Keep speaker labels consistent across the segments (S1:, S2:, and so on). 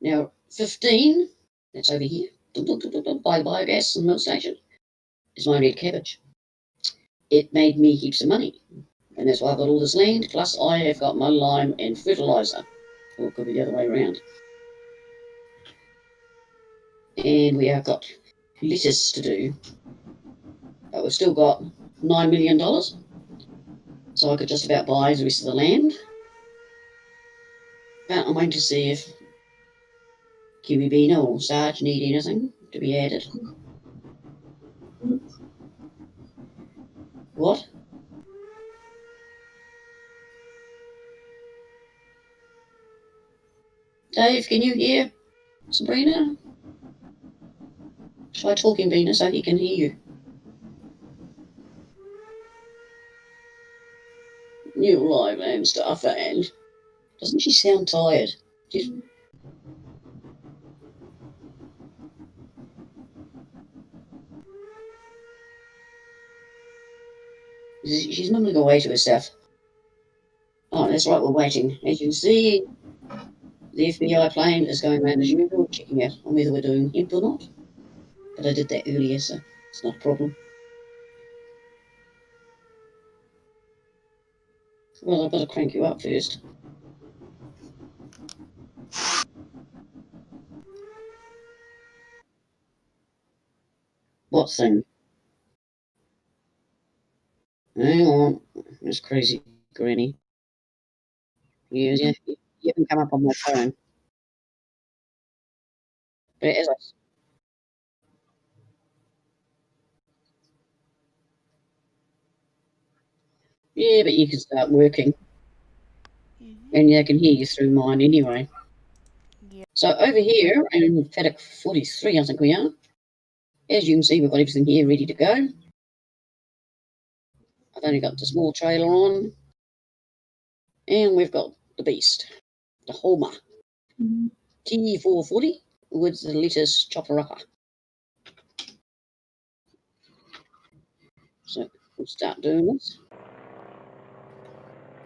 S1: Now, 15, that's over here, by the biogas and milk station, is my red cabbage. It made me heaps of money. And that's why I've got all this land, plus I have got my lime and fertiliser. Or it could be the other way around. And we have got lettuce to do. But we've still got $9 million. So I could just about buy the rest of the land. But I'm waiting to see if Kiwi Beano or Sarge need anything to be added. What? Dave, can you hear Sabrina? Try talking, Bina, so he can hear you. New live and stuff, and doesn't she sound tired? She's normally going away to herself. Oh, that's right, we're waiting. As you can see, the FBI plane is going around as usual, checking out on whether we're doing hemp or not. But I did that earlier, so it's not a problem. Well, I've got to crank you up first. What thing? Hang on, this crazy granny. You haven't come up on my phone. But as I Yeah, but you can start working. And I can hear you through mine anyway.
S2: Yeah.
S1: So over here in paddock 43, I think we are. As you can see, we've got everything here ready to go. I've only got the small trailer on. And we've got the beast, the Homer. T440 with the lettuce chopper upper. So we'll start doing this.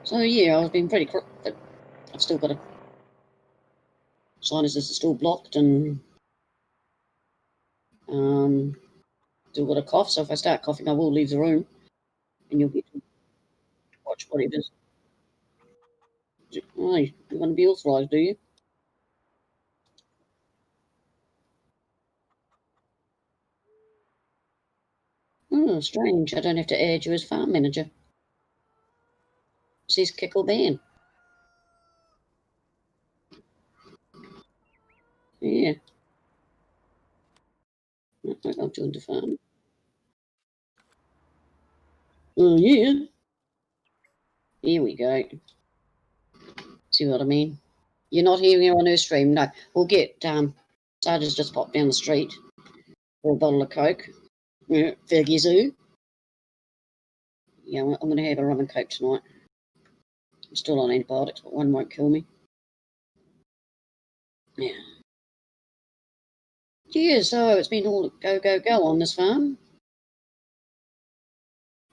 S1: So yeah, I've been pretty quick, but I've still got a sinuses are still blocked and still got a cough. So if I start coughing, I will leave the room, and you'll get to watch what it is. Oh, you want to be authorised, do you? Oh, strange. I don't have to add you as farm manager. It says Kickle Ban. Yeah. I'll join the farm. Oh, yeah. Here we go. See what I mean? You're not hearing her on her stream. No. We'll get, Sarge's just popped down the street for a bottle of Coke. Yeah, Fergie Zoo. Yeah, I'm going to have a rum and Coke tonight. I'm still on antibiotics, but one won't kill me. Yeah. Yeah, so it's been all go, go, go on this farm.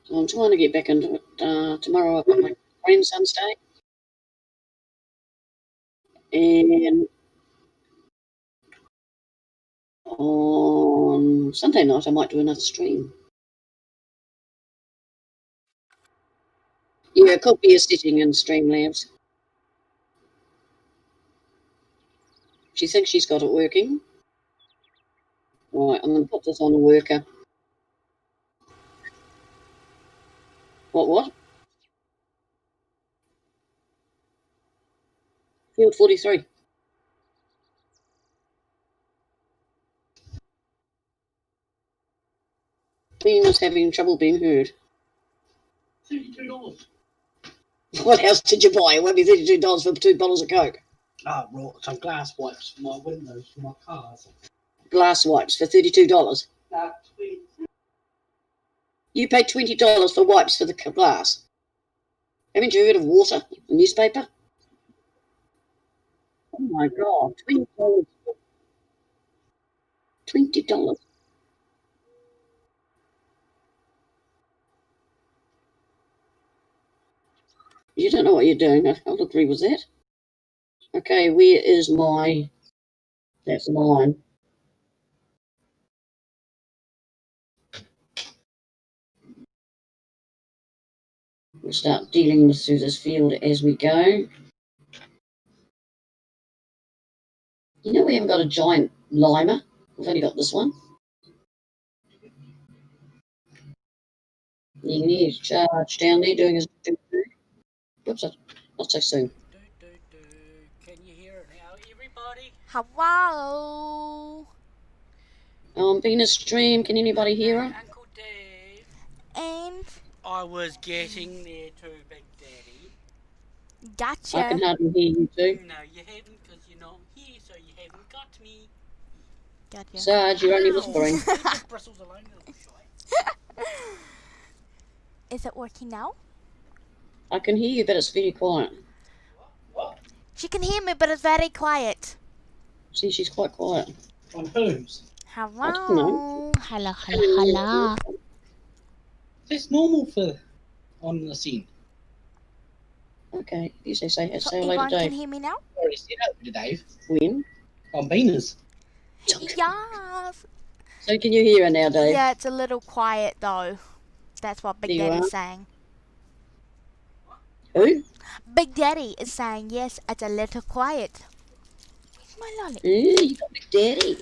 S1: So I'm trying to get back into it. Tomorrow I've got my grandson's day. And on Sunday night I might do another stream. Yeah, it could be a sitting in Streamlabs. She thinks she's got it working. Right, I'm going to put this on a worker. What? Field 43. Bean's having trouble being heard. $32. What else did you buy? It won't be $32 for 2 bottles of Coke.
S3: I brought some glass wipes for my windows for my cars.
S1: Glass wipes for $32. You paid $20 for wipes for the glass. Haven't you heard of water? A newspaper? Oh my God, $20. $20. You don't know what you're doing. I'll agree with that. Okay, where is my That's mine. We'll start dealing through this field as we go. You know we haven't got a giant limer. We've only got this one. You can hear Charge down there doing his doo-doo. Whoops, not so soon.
S3: Can you hear it now, everybody?
S2: Hello.
S1: Being a stream, can anybody hear her?
S3: Uncle Dave.
S2: And
S3: I was getting there too, Big Daddy.
S2: gotcha.
S1: I can hardly hear you too.
S3: No, you haven't because you're not here, so you haven't got me.
S2: Gotcha.
S1: Sarge, you're only whispering.
S3: Leave the bristles alone, you little shite.
S2: Is it working now?
S1: I can hear you, but it's very quiet.
S3: What?
S2: She can hear me, but it's very quiet.
S1: See, she's quite quiet.
S3: On whose?
S1: I don't know.
S2: Hello. Hello.
S3: That's normal for on the scene.
S1: Okay, you say say
S2: So
S1: later,
S2: everyone can
S1: Dave.
S2: hear me now?
S3: Already said that to Dave.
S1: When?
S3: On Beaners.
S2: Yes.
S1: So can you hear her now, Dave?
S2: Yeah, it's a little quiet though. That's what Big
S1: There you
S2: Daddy's
S1: are.
S2: saying.
S1: Who?
S2: Big Daddy is saying yes, it's a little quiet. Where's my lolly?
S1: Ooh, you got Big Daddy.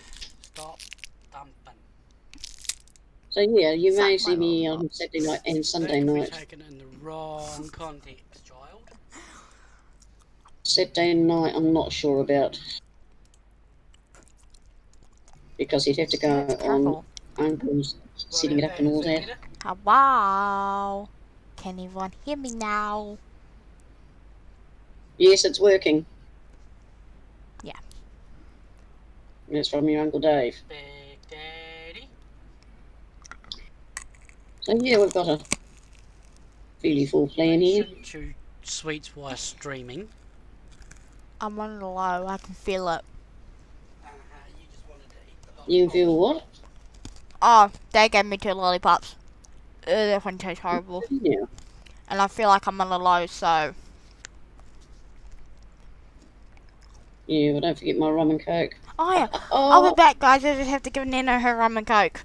S3: Stop dumping.
S1: So yeah, you may
S2: Suck my
S1: see me on
S2: lollipops.
S1: Saturday night and Sunday
S3: That could be
S1: night.
S3: taken in the wrong context, child.
S1: Saturday night, I'm not sure about. Because he'd have to go
S2: It's
S1: on
S2: purple.
S1: Uncle's setting it up and all that.
S2: Hello. Can everyone hear me now?
S1: Yes, it's working.
S2: Yeah.
S1: And it's from your Uncle Dave.
S3: Big Daddy.
S1: So yeah, we've got a fairly full plan here.
S3: Shouldn't you sweets while streaming?
S2: I'm on the low, I can feel it.
S3: You just wanted to eat the
S1: You feel what?
S2: Oh, they gave me 2 lollipops. That one tastes horrible.
S1: Yeah.
S2: And I feel like I'm on the low, so...
S1: Yeah, well, don't forget my rum and coke.
S2: Oh yeah,
S1: Oh,
S2: I'll be back guys, I just have to give Nana her rum and coke.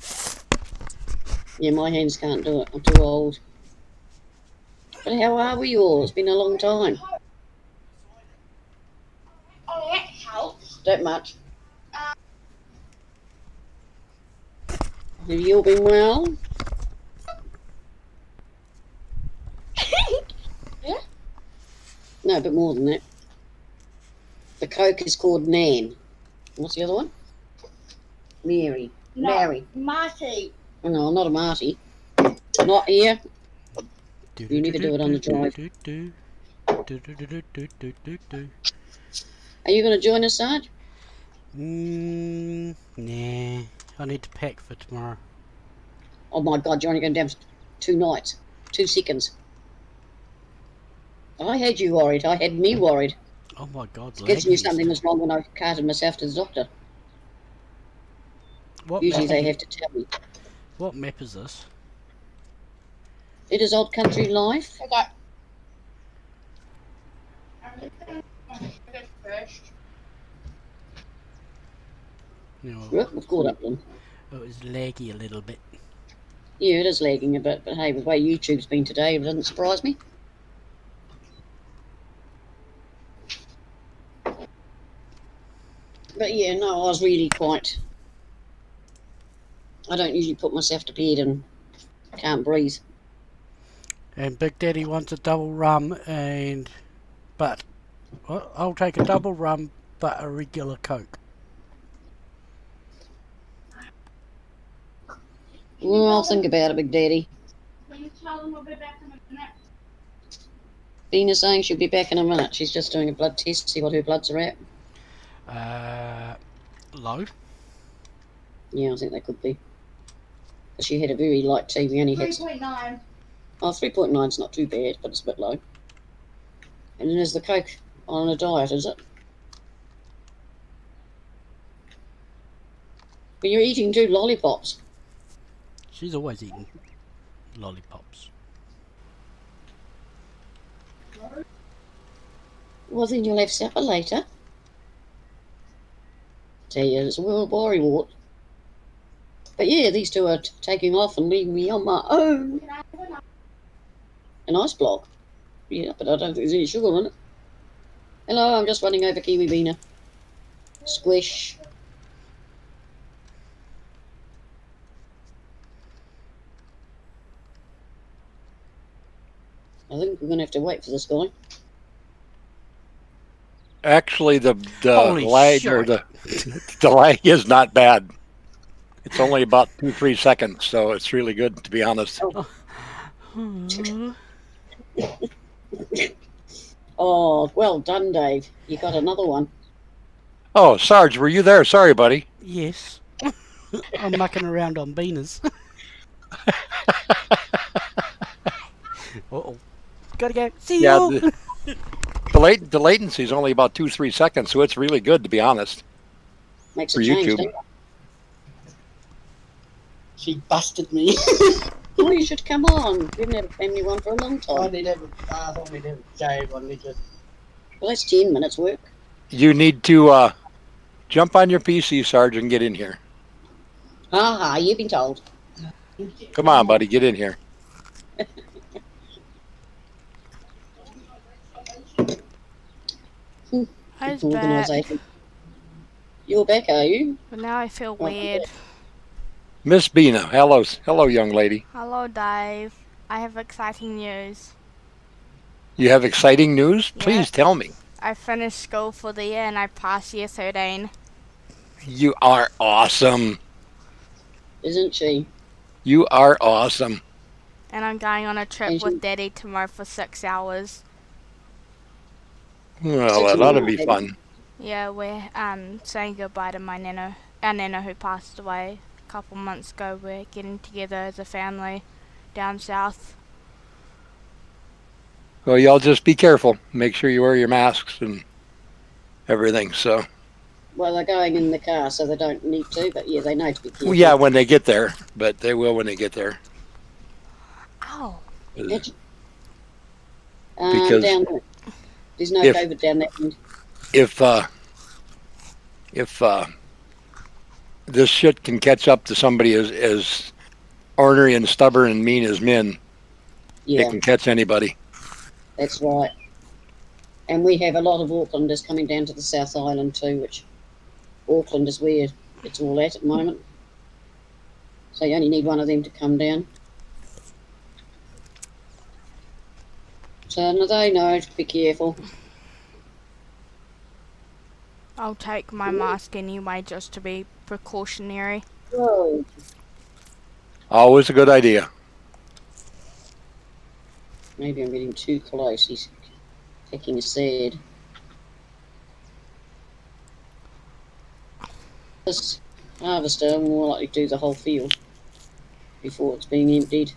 S1: yeah, my hands can't do it. I'm too old. But how are we all? It's been a long time.
S4: Oh, that helps.
S1: Don't much. Have you all been well?
S4: Yeah.
S1: No, a bit more than that. The coke is called Nan. What's the other one? Mary.
S4: No.
S1: Mary.
S4: Marty.
S1: No, not a Marty. Not here. You need to do it on the drive. Are you going to join us, Sarge?
S3: Nah. I need to pack for tomorrow.
S1: Oh my God, you're only going to have 2 nights. 2 seconds. I had you worried. I had me worried.
S3: Oh my God.
S1: Kids knew
S3: laggies.
S1: something was wrong when I carted myself to the doctor.
S3: What
S1: Usually
S3: map,
S1: they have to tell me.
S3: what map is this?
S1: It is Old Country Life.
S4: Okay. First.
S3: No,
S1: Look, we've caught up them.
S3: it was laggy a little bit.
S1: Yeah, it is lagging a bit, but hey, the way YouTube's been today, it doesn't surprise me. But yeah, no, I was really quite... I don't usually put myself to bed and can't breathe.
S3: And Big Daddy wants a double rum but well, I'll take a double rum but a regular Coke.
S1: Well, I'll think about it, Big Daddy.
S4: Can you tell them we'll be back in a minute?
S1: Bina's saying she'll be back in a minute. She's just doing a blood test to see what her bloods are at.
S3: Low.
S1: Yeah, I think they could be. But she had a very light TV, only had...
S4: 3.9.
S1: Oh, 3.9's not too bad, but it's a bit low. And then there's the Coke on a diet, is it? But you're eating 2 lollipops.
S3: She's always eating lollipops.
S1: Well, then you'll have supper later. Tell you, it's a World War Wart. But yeah, these two are taking off and leaving me on my own. An ice block. Yeah, but I don't think there's any sugar in it. Hello, I'm just running over Kiwi Beaner. Squish. I think we're going to have to wait for this guy.
S5: Actually, the
S3: Holy
S5: lag
S3: shit.
S5: or the lag is not bad. It's only about 2-3 seconds, so it's really good, to be honest.
S1: Oh, well done, Dave. You got another one.
S5: Oh, Sarge, were you there? Sorry, buddy.
S3: Yes. I'm mucking around on beaners. Uh-oh. Gotta go. See
S5: Yeah,
S3: you.
S5: the latency is only about 2-3 seconds, so it's really good, to be honest.
S1: Makes
S5: For
S1: a change,
S5: YouTube.
S1: don't it?
S6: She busted me.
S1: Oh, you should come on. We haven't had a family one for a long
S6: I
S1: time.
S6: need to have a bath, I need to have a shave, I need to...
S1: Well, that's 10 minutes work.
S5: You need to jump on your PC, Sarge, and get in here.
S1: Ha, you've been told.
S5: Come on, buddy, get in here.
S2: I's back.
S1: Organisation. You're back, are you?
S2: But now I feel weird.
S5: Miss Bina, hello, young lady.
S2: Hello, Dave. I have exciting news.
S5: You have exciting news? Please tell me.
S2: I finished school for the year and I passed year 13.
S5: You are awesome.
S1: Isn't she?
S5: You are awesome.
S2: And I'm going on a trip
S1: And
S2: with
S1: you-
S2: Daddy tomorrow for 6 hours.
S5: Well, that ought to be fun.
S2: Yeah, we're saying goodbye to our nana who passed away a couple months ago. We're getting together as a family down south.
S5: Well, y'all just be careful. Make sure you wear your masks and everything. So,
S1: Well, they're going in the car, so they don't need to, but yeah, they know to be careful.
S5: well, yeah, when they get there, but they will when they get there.
S2: Ow!
S1: Because
S5: Because
S1: down there. There's no
S5: if-
S1: COVID down that end.
S5: If this shit can catch up to somebody as ornery and stubborn and mean as Min,
S1: Yeah,
S5: it can catch anybody.
S1: that's right. And we have a lot of Aucklanders coming down to the South Island too, which Auckland is where it's all at the moment. So you only need one of them to come down. So they know to be careful.
S2: I'll take my mask anyway just to be precautionary.
S1: Whoa.
S5: Always a good idea.
S1: Maybe I'm getting too close. He's taking a sad. This harvester will more likely do the whole field before it's being emptied.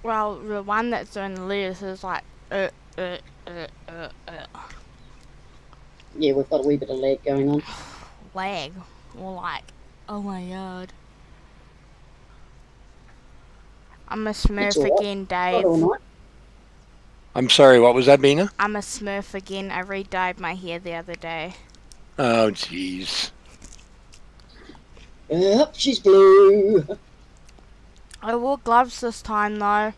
S2: Well, the one that's doing the lettuce is like,
S1: Yeah, we've got a wee bit of lag going on.
S2: lag. Or like, oh my god. I'm a smurf
S1: all right.
S2: again,
S1: Not all
S2: Dave.
S1: night.
S5: I'm sorry, what was that, Bina?
S2: I'm a smurf again. I re-dyed my hair the other day.
S5: Oh, jeez.
S1: Yep, she's blue.
S2: I wore gloves this time though.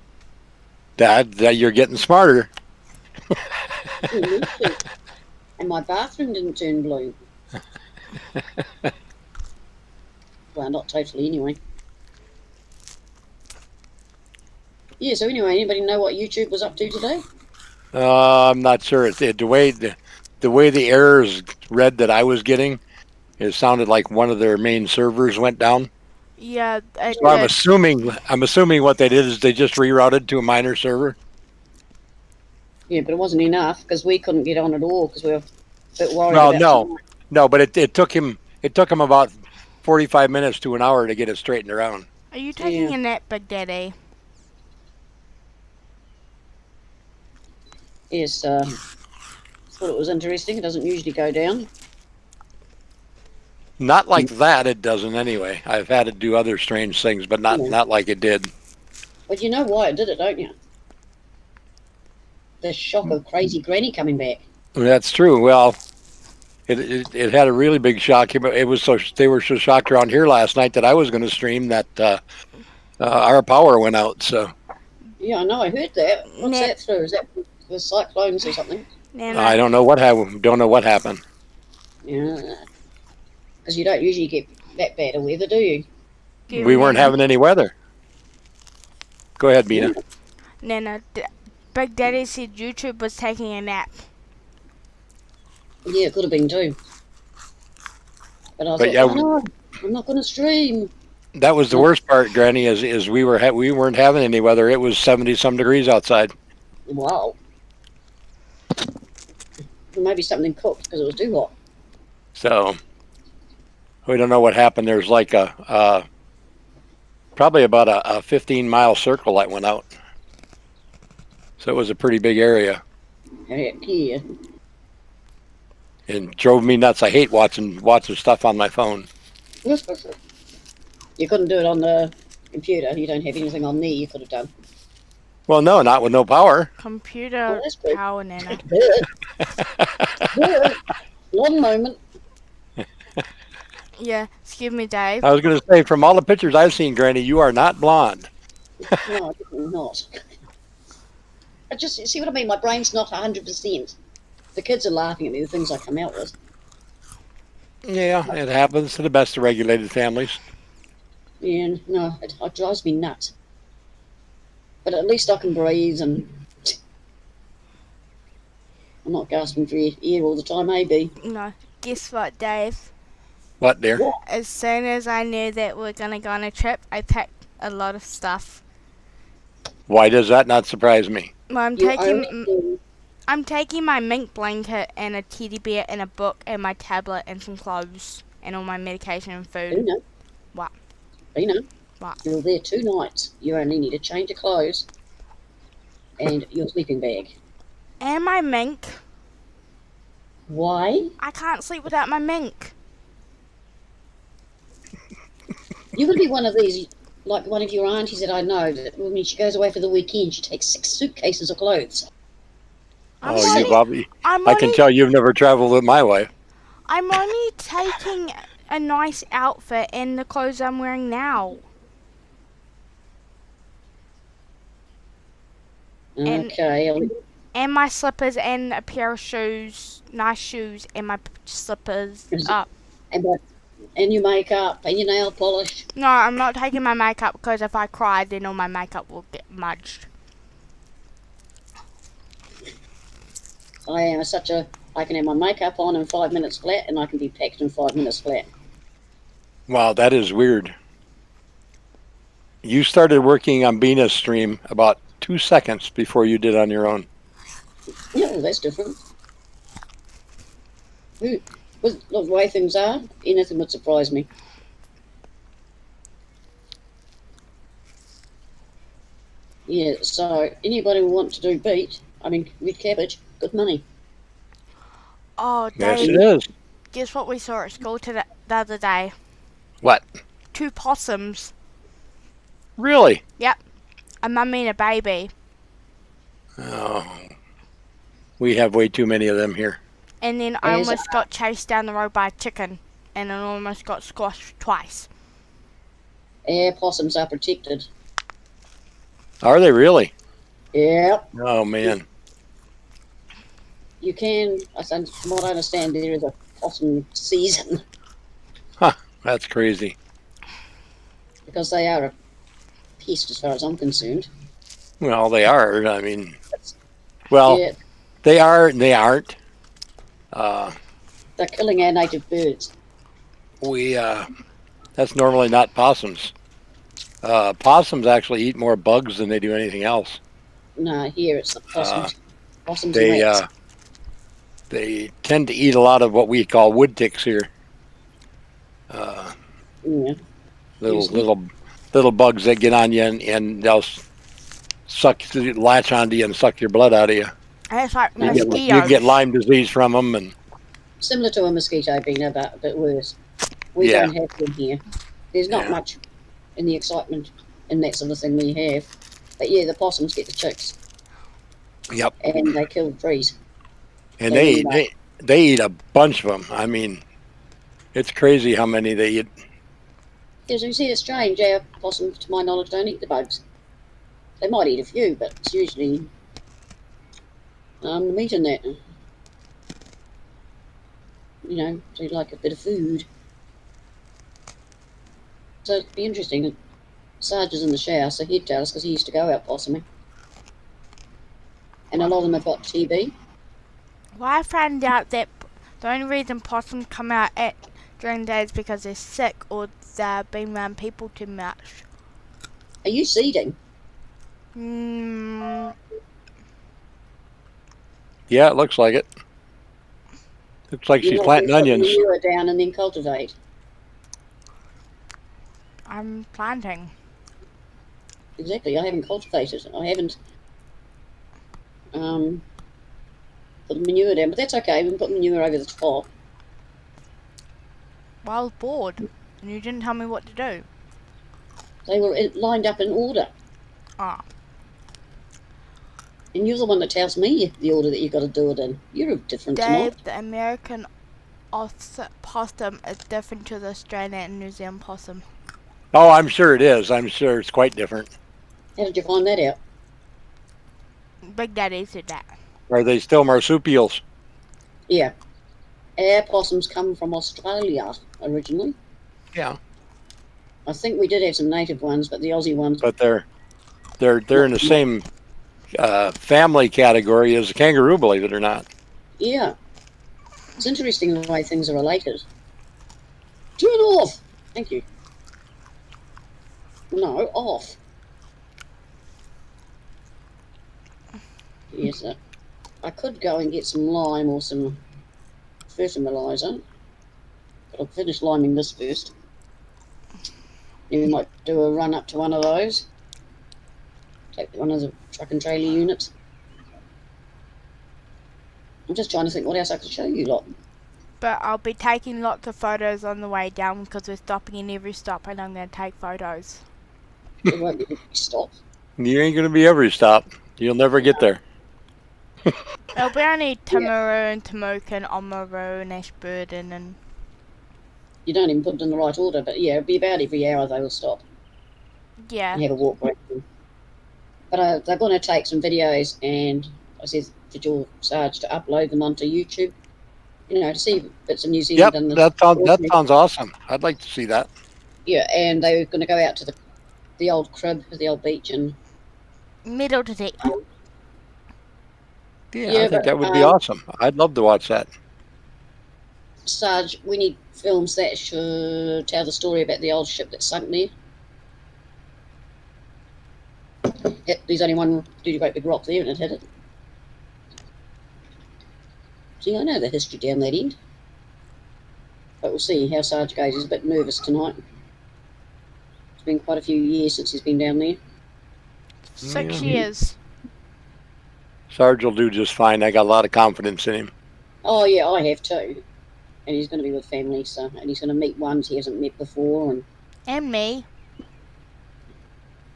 S5: That you're getting smarter.
S1: You need to. And my bathroom didn't turn blue. Well, not totally anyway. Yeah, so anyway, anybody know what YouTube was up to today?
S5: I'm not sure. The way the errors read that I was getting, it sounded like one of their main servers went down.
S2: Yeah, it
S5: So I'm
S2: did.
S5: assuming what they did is they just rerouted to a minor server.
S1: Yeah, but it wasn't enough because we couldn't get on at all because we were a bit worried
S5: Well,
S1: about
S5: no.
S1: tonight.
S5: No, but it took him about 45 minutes to an hour to get it straightened around.
S2: Are you taking
S1: Yeah.
S2: a nap, Big Daddy?
S1: Yes, thought it was interesting. It doesn't usually go down.
S5: Not like that, it doesn't anyway. I've had to do other strange things, but
S1: Yeah.
S5: not like it did.
S1: But you know why it did it, don't you? The shock of crazy granny coming back.
S5: That's true. Well, It had a really big shock. It was they were so shocked around here last night that I was going to stream that our power went out. So
S1: Yeah, I know. I heard that. What's
S2: Net-
S1: that through? Is that the cyclones or something?
S2: Nana,
S5: I don't know what happened. Don't know what happened.
S1: Yeah. Because you don't usually get that bad of weather, do you?
S2: give
S5: We weren't
S2: Nana-
S5: having any weather. Go ahead, Bina.
S2: Nana, Big Daddy said YouTube was taking a nap.
S1: Yeah, it could have been too. But I
S5: But
S1: thought,
S5: yeah,
S1: oh, no, I'm not going to stream.
S5: That was the worst part, Granny. Is we weren't having any weather. It was 70-some degrees outside.
S1: Wow. Maybe something cooked because it was too hot.
S5: So we don't know what happened. There's like probably about a 15-mile circle that went out. So it was a pretty big area
S1: Heck yeah.
S5: and drove me nuts. I hate watching stuff on my phone.
S1: You couldn't do it on the computer. You don't have anything on there you could have done.
S5: Well, no, not with no power.
S2: Computer
S1: Well, that's good.
S2: power, Nana.
S1: One moment.
S2: Yeah, excuse me, Dave.
S5: I was going to say, from all the pictures I've seen, Granny, you are not blonde.
S1: No, definitely not. I just see what I mean. My brain's not 100%. The kids are laughing at me. The things I come out with.
S5: Yeah, it happens to the best of regulated families.
S1: Yeah, no, it drives me nuts. But at least I can breathe and I'm not gasping for air all the time, maybe.
S2: No, guess what, Dave?
S5: What, dear?
S2: As soon as I knew that we're gonna go on a trip, I packed a lot of stuff.
S5: Why does that not surprise me?
S2: Well, I'm taking my mink blanket and a teddy bear and a book and my tablet and some clothes and all my medication and food.
S1: Bina.
S2: What?
S1: Bina.
S2: What?
S1: You're there 2 nights. You only need a change of clothes and your sleeping bag.
S2: And my mink.
S1: Why?
S2: I can't sleep without my mink.
S1: You're going to be one of these, like one of your aunties that I know, that when she goes away for the weekend, she takes 6 suitcases of clothes.
S2: I'm
S5: Oh,
S2: only,
S5: you, Bobby.
S2: I'm
S5: I can
S2: only,
S5: tell you've never traveled with my wife.
S2: I'm only taking a nice outfit and the clothes I'm wearing now. And-
S1: Okay.
S2: And my slippers and a pair of shoes, nice shoes, and my slippers.
S1: And your makeup and your nail polish.
S2: No, I'm not taking my makeup because if I cry, then all my makeup will get smudged.
S1: I can have my makeup on in 5 minutes flat and I can be packed in 5 minutes flat.
S5: Wow, that is weird. You started working on Bina's stream about 2 seconds before you did on your own.
S1: Yeah, well, that's different. With the way things are, anything would surprise me. Yeah, so anybody who wants to do red cabbage, good money.
S2: Oh,
S5: Yes,
S2: Dave,
S5: it is.
S2: guess what we saw at school the other day?
S5: What?
S2: 2 possums.
S5: Really?
S2: A mummy and a baby.
S5: Oh, we have way too many of them here.
S2: And then I
S1: Yes.
S2: almost got chased down the road by a chicken. And I almost got squashed twice.
S1: Possums are protected.
S5: Are they really?
S1: Yep.
S5: Oh, man.
S1: You can, from what I understand, there is a possum season
S5: That's crazy.
S1: because they are a pest as far as I'm concerned.
S5: Well, they are. I mean, well,
S1: Yeah,
S5: they are and they aren't.
S1: they're killing our native birds.
S5: That's normally not possums. Possums actually eat more bugs than they do anything else.
S1: No, here it's the possums. Possums
S5: They
S1: and rats.
S5: they tend to eat a lot of what we call wood ticks here.
S1: Yeah.
S5: Little bugs that get on you and they'll latch onto you and suck your blood out of you.
S2: And it's like
S1: You
S5: You
S2: mosquitoes.
S5: get Lyme disease from them, and
S1: Similar to a mosquito being a bit worse. We
S5: Yeah.
S1: don't have them here. There's not
S5: Yeah.
S1: much in the excitement and that sort of thing we have. But yeah, the possums get the chicks
S5: yep,
S1: and they kill the trees.
S5: and
S1: They
S5: they
S1: eat
S5: they eat a bunch of them. I mean, it's crazy how many they eat.
S1: Yes, you see, it's strange. Our possums, to my knowledge, don't eat the bugs. They might eat a few, but it's usually the meat in that. You know, so you like a bit of food. So it'd be interesting. Sarge is in the shower, so he'd tell us because he used to go out possuming. And a lot of them have got TB.
S2: Well, I found out that the only reason possums come out during the day is because they're sick or they're being around people too much.
S1: Are you seeding?
S5: Yeah, it looks like it. Looks like she's
S1: You're not
S5: planting
S1: gonna put
S5: onions.
S1: manure down and then cultivate.
S2: I'm planting.
S1: Exactly. I haven't cultivated. I haven't put manure down, but that's okay. We can put manure over the top.
S2: Well, I was bored and you didn't tell me what to do.
S1: They were lined up in order,
S2: Ah,
S1: and you're the one that tells me the order that you've got to do it in. You're different tonight.
S2: Dave, the American possum is different to the Australian and New Zealand possum.
S5: Oh, I'm sure it is. I'm sure it's quite different.
S1: How did you find that out?
S2: Big Daddy said that.
S5: Are they still marsupials?
S1: Yeah. Our possums come from Australia originally.
S5: Yeah,
S1: I think we did have some native ones, but the Aussie ones.
S5: but they're in the same family category as a kangaroo, believe it or not.
S1: Yeah. It's interesting the way things are related. Turn off! Thank you. No, off. Yes, I could go and get some lime or some fertilizer, but I'll finish liming this first. Then we might do a run up to one of those. Take one of the truck and trailer units. I'm just trying to think what else I could show you lot.
S2: But I'll be taking lots of photos on the way down because we're stopping in every stop and I'm going to take photos.
S1: It won't be stop.
S5: You ain't gonna be every stop. You'll never get there.
S2: It'll be only Timaru and Tamokin, Oamaru and Ashburton and...
S1: You don't even put it in the right order, but yeah, it'll be about every hour they will stop
S2: Yeah.
S1: and have a walk around. But they're going to take some videos, and I said to Joel Sarge to upload them onto YouTube. You know, to see bits of New Zealand.
S5: Yep,
S1: And
S5: that sounds awesome. I'd like to see that.
S1: Yeah, and they were going to go out to the old crib, the old beach, and
S2: Middle to deep.
S5: Yeah,
S1: Yeah,
S5: I think
S1: but,
S5: that would be awesome. I'd love to watch that.
S1: Sarge, we need films that should tell the story about the old ship that sunk there. There's only one really great big rock there, and it hit it. See, I know the history down that end. But we'll see how Sarge goes. He's a bit nervous tonight. It's been quite a few years since he's been down there.
S2: 6
S5: Yeah.
S2: years.
S5: Sarge will do just fine. I got a lot of confidence in him.
S1: Oh yeah, I have too. And he's going to be with family, so and he's going to meet ones he hasn't met before, and
S2: And me.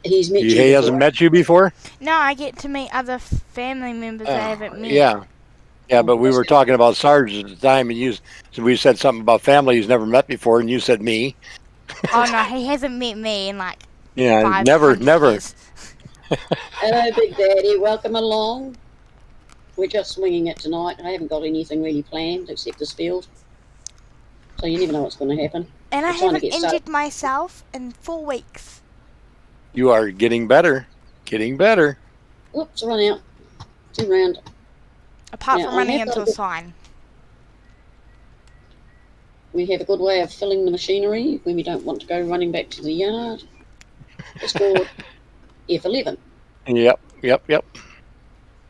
S1: he's met you.
S5: He hasn't met you before?
S2: No, I get to meet other family members I haven't met.
S5: Yeah. Yeah, but we were talking about Sarge at the time, and we said something about family he's never met before, and you said me.
S2: Oh no, he hasn't met me in like
S5: Yeah,
S2: 500
S5: never.
S2: years.
S1: Hello, Big Daddy. Welcome along. We're just swinging it tonight. I haven't got anything really planned except this field. So you never know what's going to happen.
S2: And I
S1: I'm trying to
S2: haven't
S1: get
S2: injured myself in 4 weeks.
S5: You are getting better. Getting better.
S1: Whoops, run out. 2 round.
S2: Apart
S1: Yeah,
S2: from
S1: I
S2: running
S1: have
S2: into
S1: got
S2: a
S1: a-
S2: sign.
S1: We have a good way of filling the machinery when we don't want to go running back to the yard. It's called F11.
S5: Yep.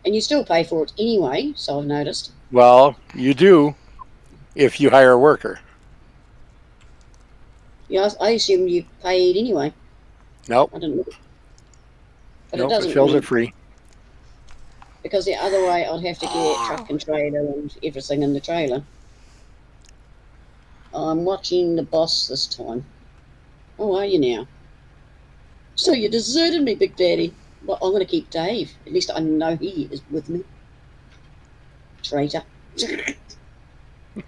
S1: And you still pay for it anyway, so I've noticed.
S5: Well, you do if you hire a worker.
S1: Yeah, I assume you paid anyway.
S5: Nope.
S1: I didn't know. But
S5: Nope,
S1: it doesn't
S5: it fills
S1: really,
S5: it free.
S1: because the other way I'd have to get truck and trailer and everything in the trailer. I'm watching The Boss this time. How are you now? So you deserted me, Big Daddy. Well, I'm going to keep Dave. At least I know he is with me. Traitor.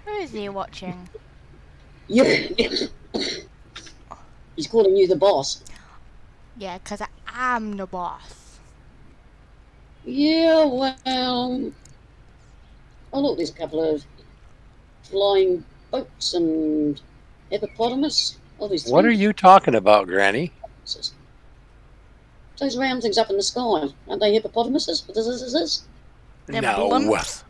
S2: Who is he watching?
S1: Yeah. He's calling you the boss.
S2: Yeah, 'cause I am the boss.
S1: Yeah, well... Oh, look, there's a couple of flying boats and hippopotamus. Oh, there's three.
S5: What are you talking about, Granny?
S1: Those round things up in the sky, aren't they hippopotamuses? What is this?
S2: They're
S5: No.
S2: blimps.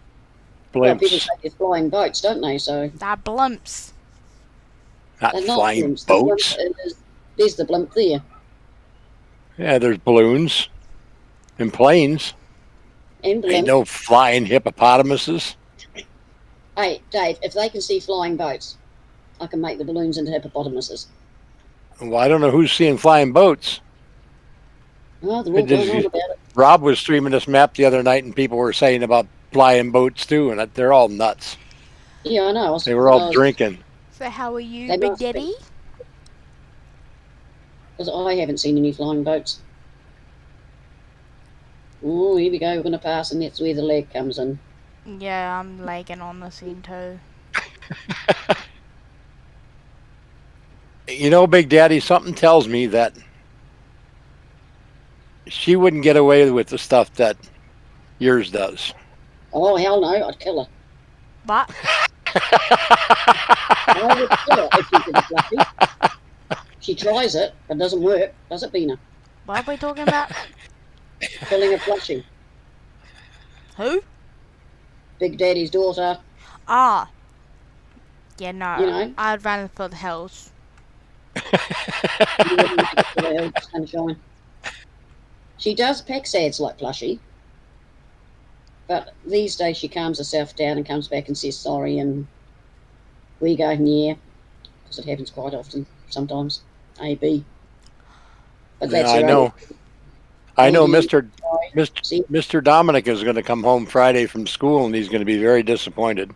S1: Well, people
S5: Blimps.
S1: say they're flying boats, don't they? So
S2: They're blimps.
S5: Not
S1: they're not
S5: flying
S1: blimps. The blimp
S5: boats.
S1: there's the blimp there.
S5: Yeah, there's balloons and planes.
S1: And blimp.
S5: Ain't no flying hippopotamuses.
S1: Hey, Dave, if they can see flying boats, I can make the balloons into hippopotamuses.
S5: Well, I don't know who's seeing flying boats.
S1: Oh, they're all
S5: It is-
S1: going on about it.
S5: Rob was streaming this map the other night, and people were saying about flying boats too, and they're all nuts.
S1: Yeah, I know.
S5: They were all drinking.
S2: So how are you,
S1: They
S2: Big
S1: must be.
S2: Daddy?
S1: Because I haven't seen any flying boats. Oh, here we go. We're going to pass, and that's where the leg comes in.
S2: Yeah, I'm lagging on the scene too.
S5: You know, Big Daddy, something tells me that she wouldn't get away with the stuff that yours does.
S1: Oh, hell no. I'd kill her.
S2: But
S1: I would kill her if she did it, Fluffy. She tries it, but it doesn't work. Does it, Bina?
S2: what are we talking about?
S1: Killing a Flushy.
S2: Who?
S1: Big Daddy's daughter.
S2: Ah. Yeah, no.
S1: You know?
S2: I'd run for the hills.
S1: You wouldn't get to the hill, sunshine. She does pack sads like Plushy. But these days she calms herself down and comes back and says sorry, and we go, yeah. Because it happens quite often, sometimes. A, B. But that's
S5: Yeah, I
S1: her
S5: know.
S1: own.
S5: I know
S1: Maybe- See?
S5: Mr. Dominic is going to come home Friday from school, and he's going to be very disappointed.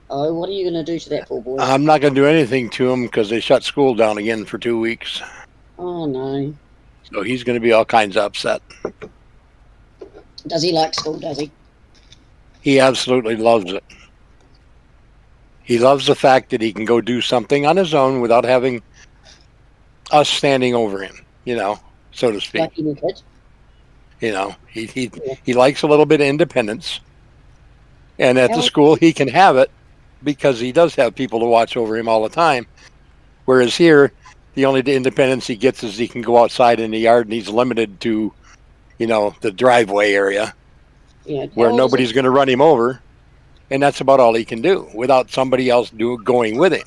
S1: Oh, what are you going to do to that poor boy?
S5: I'm not going to do anything to him because they shut school down again for 2 weeks.
S1: Oh, no.
S5: So he's going to be all kinds of upset.
S1: Does he like school, does he?
S5: He absolutely loves it. He loves the fact that he can go do something on his own without having us standing over him, you know, so to speak.
S1: Like any kid?
S5: You know, he likes a little bit of independence. And at the
S1: Well-
S5: school, he can have it because he does have people to watch over him all the time. Whereas here, the only independence he gets is he can go outside in the yard, and he's limited to, you know, the driveway area
S1: Yeah.
S5: where
S1: How old is
S5: nobody's going to run him over. And that's about all he can do without somebody else going with him.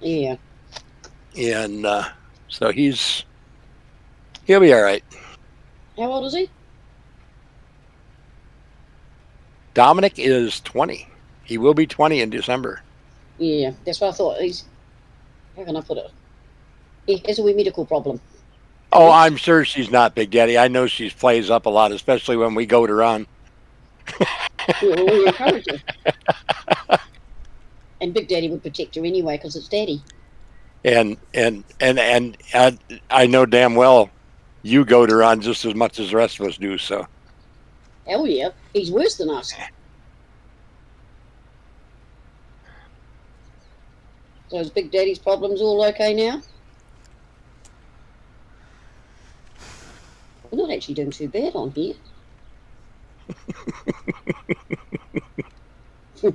S1: he? Yeah.
S5: And so he'll be all right.
S1: How old is he?
S5: Dominic is 20. He will be 20 in December.
S1: Yeah, that's what I thought. How can I put it? He has a wee medical problem.
S5: Oh, I'm sure she's not, Big Daddy. I know she plays up a lot, especially when we go to run.
S1: We encourage her. And Big Daddy would protect her anyway because it's Daddy.
S5: And I know damn well you go to run just as much as the rest of us do. So
S1: Hell yeah, he's worse than us. So is Big Daddy's problems all okay now? We're not actually doing too bad on here.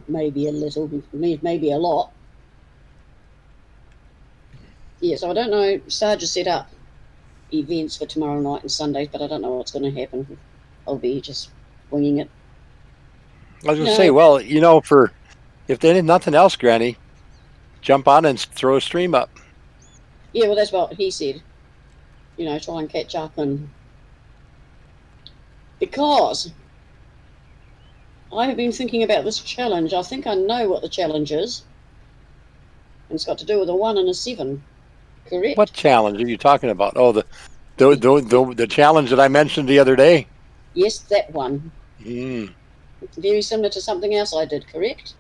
S1: Maybe a little, maybe a lot. Yeah, so I don't know. Sarge has set up events for tomorrow night and Sundays, but I don't know what's going to happen. I'll be just winging it.
S5: I was going to
S1: No.
S5: say, well, you know, if there ain't nothing else, Granny, jump on and throw a stream up.
S1: Yeah, well, that's what he said. You know, try and catch up and... Because I have been thinking about this challenge. I think I know what the challenge is. And it's got to do with a 1 and a 7. Correct?
S5: What challenge are you talking about? Oh, the challenge that I mentioned the other day.
S1: Yes, that one.
S5: Mm.
S1: Very similar to something else I did, correct?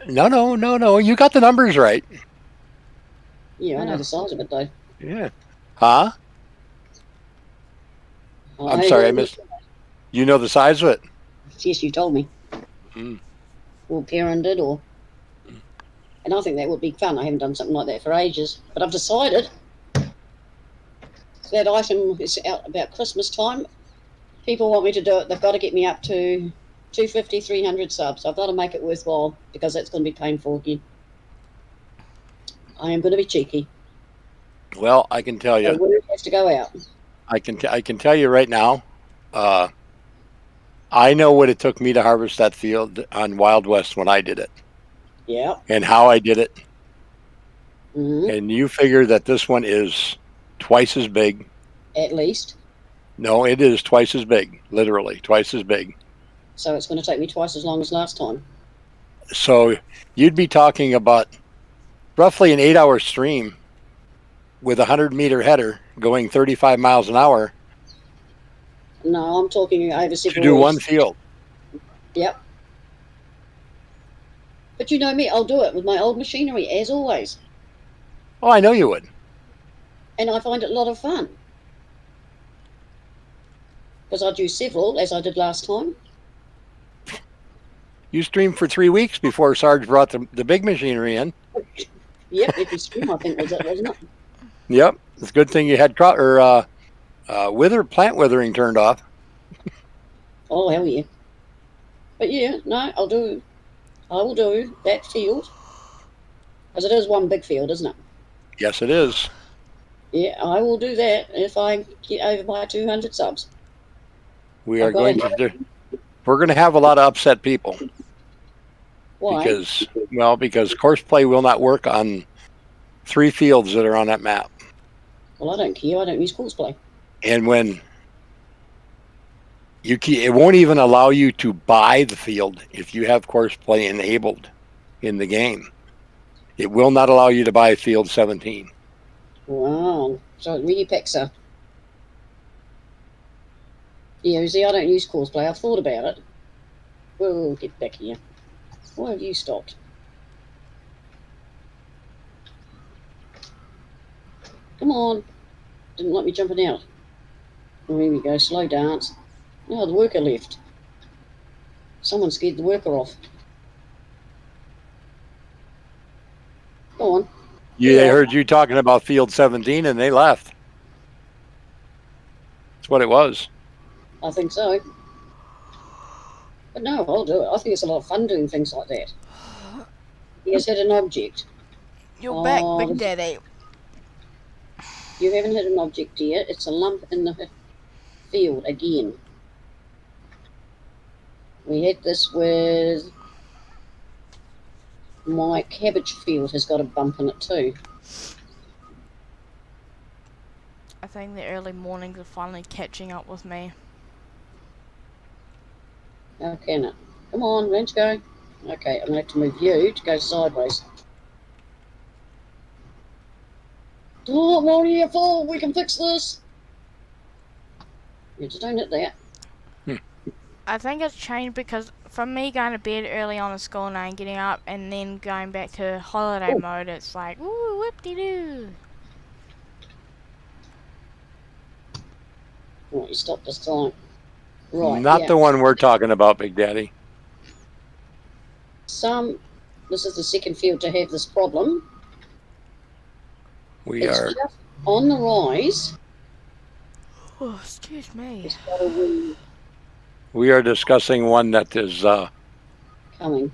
S5: No. You got the numbers right.
S1: Yeah, I know the size of it, though.
S5: Yeah. Huh? I'm sorry, I missed. You know the size of it?
S1: Yes, you told me.
S5: Mm.
S1: Or Karen did, or And I think that would be fun. I haven't done something like that for ages. But I've decided that item is out about Christmas time. People want me to do it. They've got to get me up to 250, 300 subs. I've got to make it worthwhile because that's going to be painful again. I am going to be cheeky.
S5: Well, I can tell
S1: So
S5: you.
S1: word has to go out.
S5: I can tell you right now. I know what it took me to harvest that field on Wild West when I did it,
S1: Yeah.
S5: and how I did it.
S1: Hmm.
S5: And you figure that this one is twice as big.
S1: At least.
S5: No, it is twice as big, literally twice as big.
S1: So it's going to take me twice as long as last time.
S5: So you'd be talking about roughly an 8-hour stream with a 100-meter header going 35 miles an hour
S1: No, I'm talking over
S5: to
S1: several
S5: do one
S1: weeks.
S5: field.
S1: Yep. But you know me, I'll do it with my old machinery, as always.
S5: Oh, I know you would.
S1: And I find it a lot of fun. Because I do several, as I did last time.
S5: You streamed for 3 weeks before Sarge brought the big machinery in.
S1: Yep, every stream I think was it, wasn't it?
S5: Yep, it's a good thing you had plant withering turned off.
S1: Oh, hell yeah. But yeah, no, I will do that field. Because it is one big field, isn't it?
S5: Yes, it is.
S1: Yeah, I will do that if I get over by 200 subs.
S5: We are
S1: I've got
S5: going
S1: it.
S5: to do. We're going to have a lot of upset people
S1: Why?
S5: because course play will not work on 3 fields that are on that map.
S1: Well, I don't care. I don't use Courseplay.
S5: And when it won't even allow you to buy the field if you have course play enabled in the game. It will not allow you to buy field 17.
S1: Wow. So it really picks up. Yeah, you see, I don't use Courseplay. I've thought about it. Whoa, get back here. Why have you stopped? Come on. Didn't like me jumping out. Oh, here we go. Slow dance. Oh, the worker left. Someone scared the worker off. Go on.
S5: They heard you talking about field 17 and they left. That's what it was.
S1: I think so. But no, I'll do it. I think it's a lot of fun doing things like that. He has hit an object.
S2: You're back,
S1: Oh,
S2: Big Daddy.
S1: You haven't hit an object yet. It's a lump in the field again. We had this with my cabbage field has got a bump in it too.
S2: I think the early mornings are finally catching up with me.
S1: How can it? Come on, let's go. Okay, I'm going to have to move you to go sideways. Don't worry, you fool. We can fix this. You just don't hit that.
S2: I think it's changed because from me going to bed early on in school now and getting up and then going back to holiday mode, it's like, woo, whoop-de-doo.
S1: Right, you stop this time. Right,
S5: Not
S1: yeah.
S5: the one we're talking about, Big Daddy.
S1: This is the second field to have this problem.
S5: It's
S1: Just on the rise.
S2: Oh, excuse me.
S1: It's got a wee
S5: We are discussing one that is
S1: coming.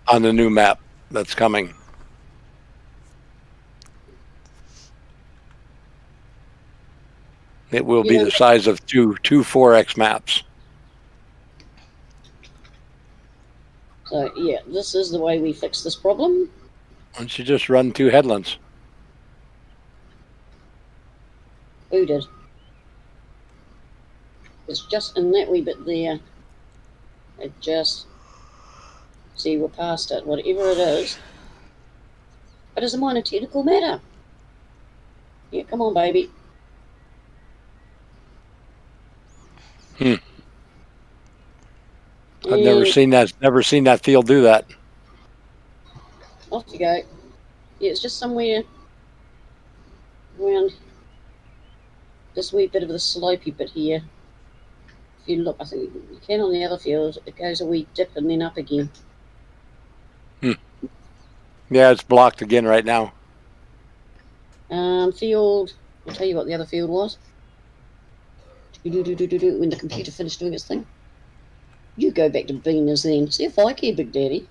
S5: on the new map that's coming. It will be the size of two 4X maps.
S1: So yeah, this is the way we fix this problem.
S5: Why don't you just run 2 headlands?
S1: Who did? It's just in that wee bit there. It just... See, we're past it, whatever it is. But it's a minor technical matter. Yeah, come on, baby.
S5: I've never seen that field do that.
S1: Off you go. Yeah, it's just somewhere around this wee bit of the slopey bit here. If you look, I think you can on the other field, it goes a wee dip and then up again.
S5: Yeah, it's blocked again right now.
S1: Field. I'll tell you what the other field was. When the computer finished doing its thing. You go back to Beaners then. See if I care, Big Daddy.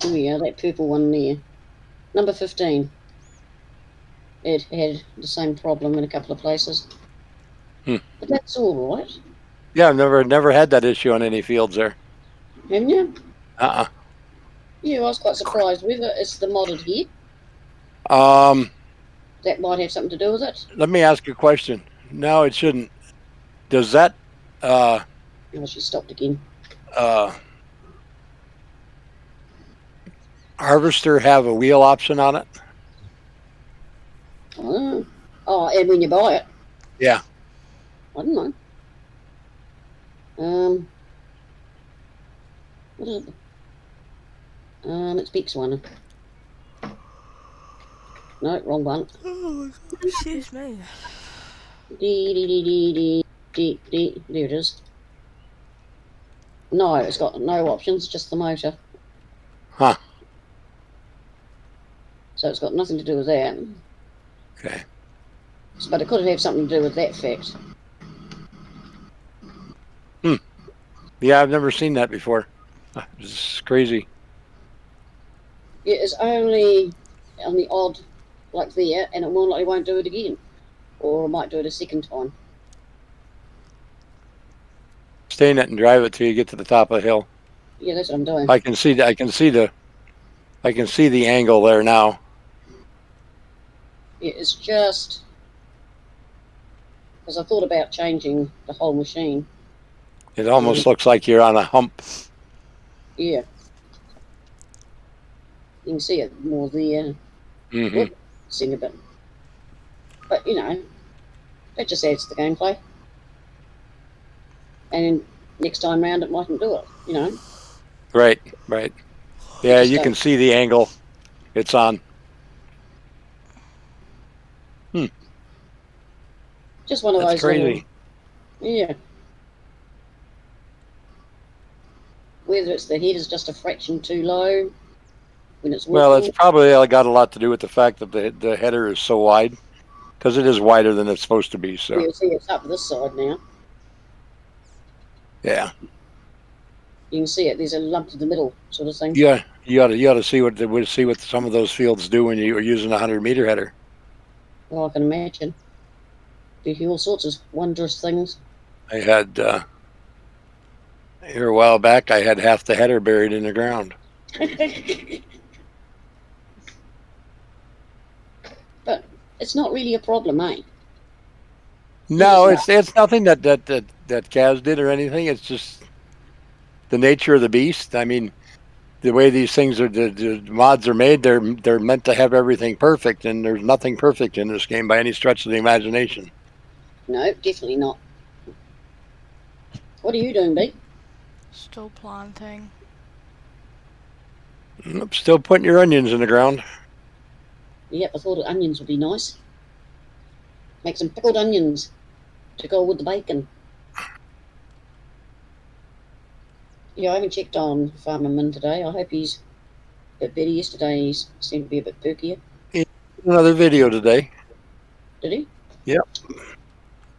S1: Oh yeah, that purple one there. Number 15. It had the same problem in a couple of places. But that's all right.
S5: Yeah, I've never had that issue on any fields there.
S1: Haven't you? Yeah, I was quite surprised. Whether it's the modded here, that might have something to do with it.
S5: Let me ask you a question. No, it shouldn't. Does that
S1: Oh, she stopped again.
S5: harvester have a wheel option on it?
S1: Oh, and when you buy it.
S5: Yeah.
S1: I don't know. What is it? It's Beak's one. No, wrong one.
S2: Oh, excuse me.
S1: There it is. No, it's got no options, just the motor.
S5: Huh.
S1: So it's got nothing to do with that.
S5: Okay.
S1: But it could have something to do with that fact.
S5: Yeah, I've never seen that before. It's crazy.
S1: It is only on the odd, like there, and it more likely won't do it again. Or it might do it a second time.
S5: Stay in it and drive it till you get to the top of the hill.
S1: Yeah, that's what I'm doing.
S5: I can see the angle there now.
S1: It is just because I thought about changing the whole machine.
S5: It almost looks like you're on a hump.
S1: Yeah. You can see it more there.
S5: Mm-hmm.
S1: Sing a bit. But, you know, that just adds to the gameplay. And next time round it mightn't do it, you know.
S5: Right. Yeah,
S1: Just
S5: you can see the angle it's on.
S1: Just one of
S5: That's
S1: those
S5: crazy.
S1: Yeah. Whether it's the head is just a fraction too low when it's
S5: Well,
S1: working.
S5: it's probably got a lot to do with the fact that the header is so wide, because it is wider than it's supposed to be. So
S1: You see it's up this side now.
S5: yeah,
S1: You can see it. There's a lump in the middle, sort of thing.
S5: yeah, you ought to see what some of those fields do when you're using a 100-meter header.
S1: Well, I can imagine. Do all sorts of wondrous things.
S5: I had here a while back. I had half the header buried in the ground.
S1: But it's not really a problem, eh?
S5: No, it's nothing that Kaz did or anything. It's just the nature of the beast. I mean, the way these things are, the mods are made, they're meant to have everything perfect, and there's nothing perfect in this game by any stretch of the imagination.
S1: No, definitely not. What are you doing, B?
S2: Still planting.
S5: Nope, still putting your onions in the ground.
S1: Yep, I thought onions would be nice. Make some pickled onions to go with the bacon. Yeah, I haven't checked on Farmer Min today. I hope he's a bit better. Yesterday he seemed to be a bit perkier.
S5: Another video today.
S1: Did he?
S5: Yep.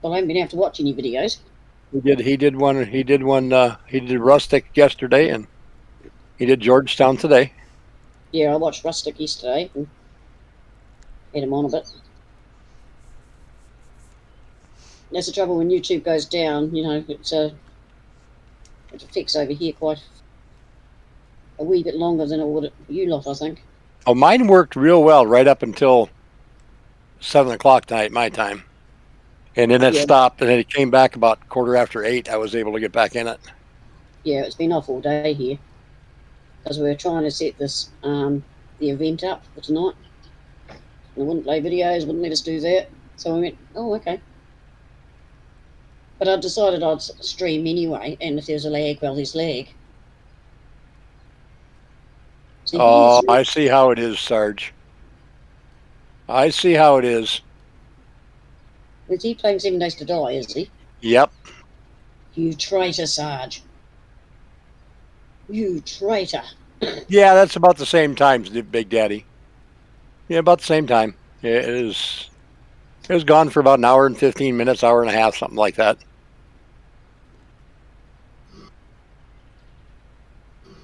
S1: Well, I haven't been able to watch any videos.
S5: He did one. He did Rustic yesterday, and he did Georgetown today.
S1: Yeah, I watched Rustic yesterday and had him on a bit. That's the trouble when YouTube goes down, you know, it affects over here quite a wee bit longer than it would you lot, I think.
S5: Oh, mine worked real well right up until 7 o'clock tonight, my time. And then it stopped, and then it came back about 8:15. I was able to get back in it.
S1: Yeah, it's been off all day here because we were trying to set this the event up for tonight. They wouldn't play videos, wouldn't let us do that. So we went, oh, okay. But I decided I'd stream anyway, and if there's a lag, well, there's lag. So
S5: Oh, I see how it is, Sarge. I see how it is.
S1: is he playing 7 Days to Die, is he?
S5: Yep.
S1: You traitor, Sarge. You traitor.
S5: Yeah, that's about the same time, Big Daddy. Yeah, about the same time. It was gone for about an hour and 15 minutes, hour and a half, something like that.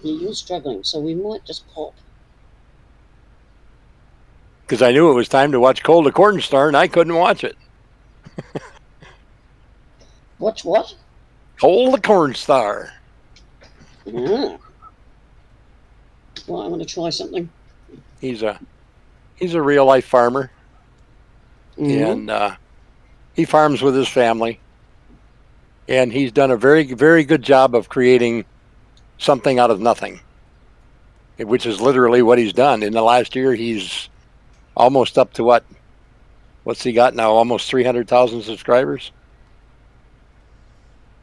S1: Yeah, you're struggling, so we might just pop.
S5: Because I knew it was time to watch Cold the Corn Star, and I couldn't watch it.
S1: Watch what?
S5: Cold the Corn Star.
S1: Ah. Well, I want to try something.
S5: He's a real life farmer,
S1: Mhm.
S5: and he farms with his family, and he's done a very, very good job of creating something out of nothing, which is literally what he's done. In the last year, he's almost up to what's he got now? Almost 300,000 subscribers,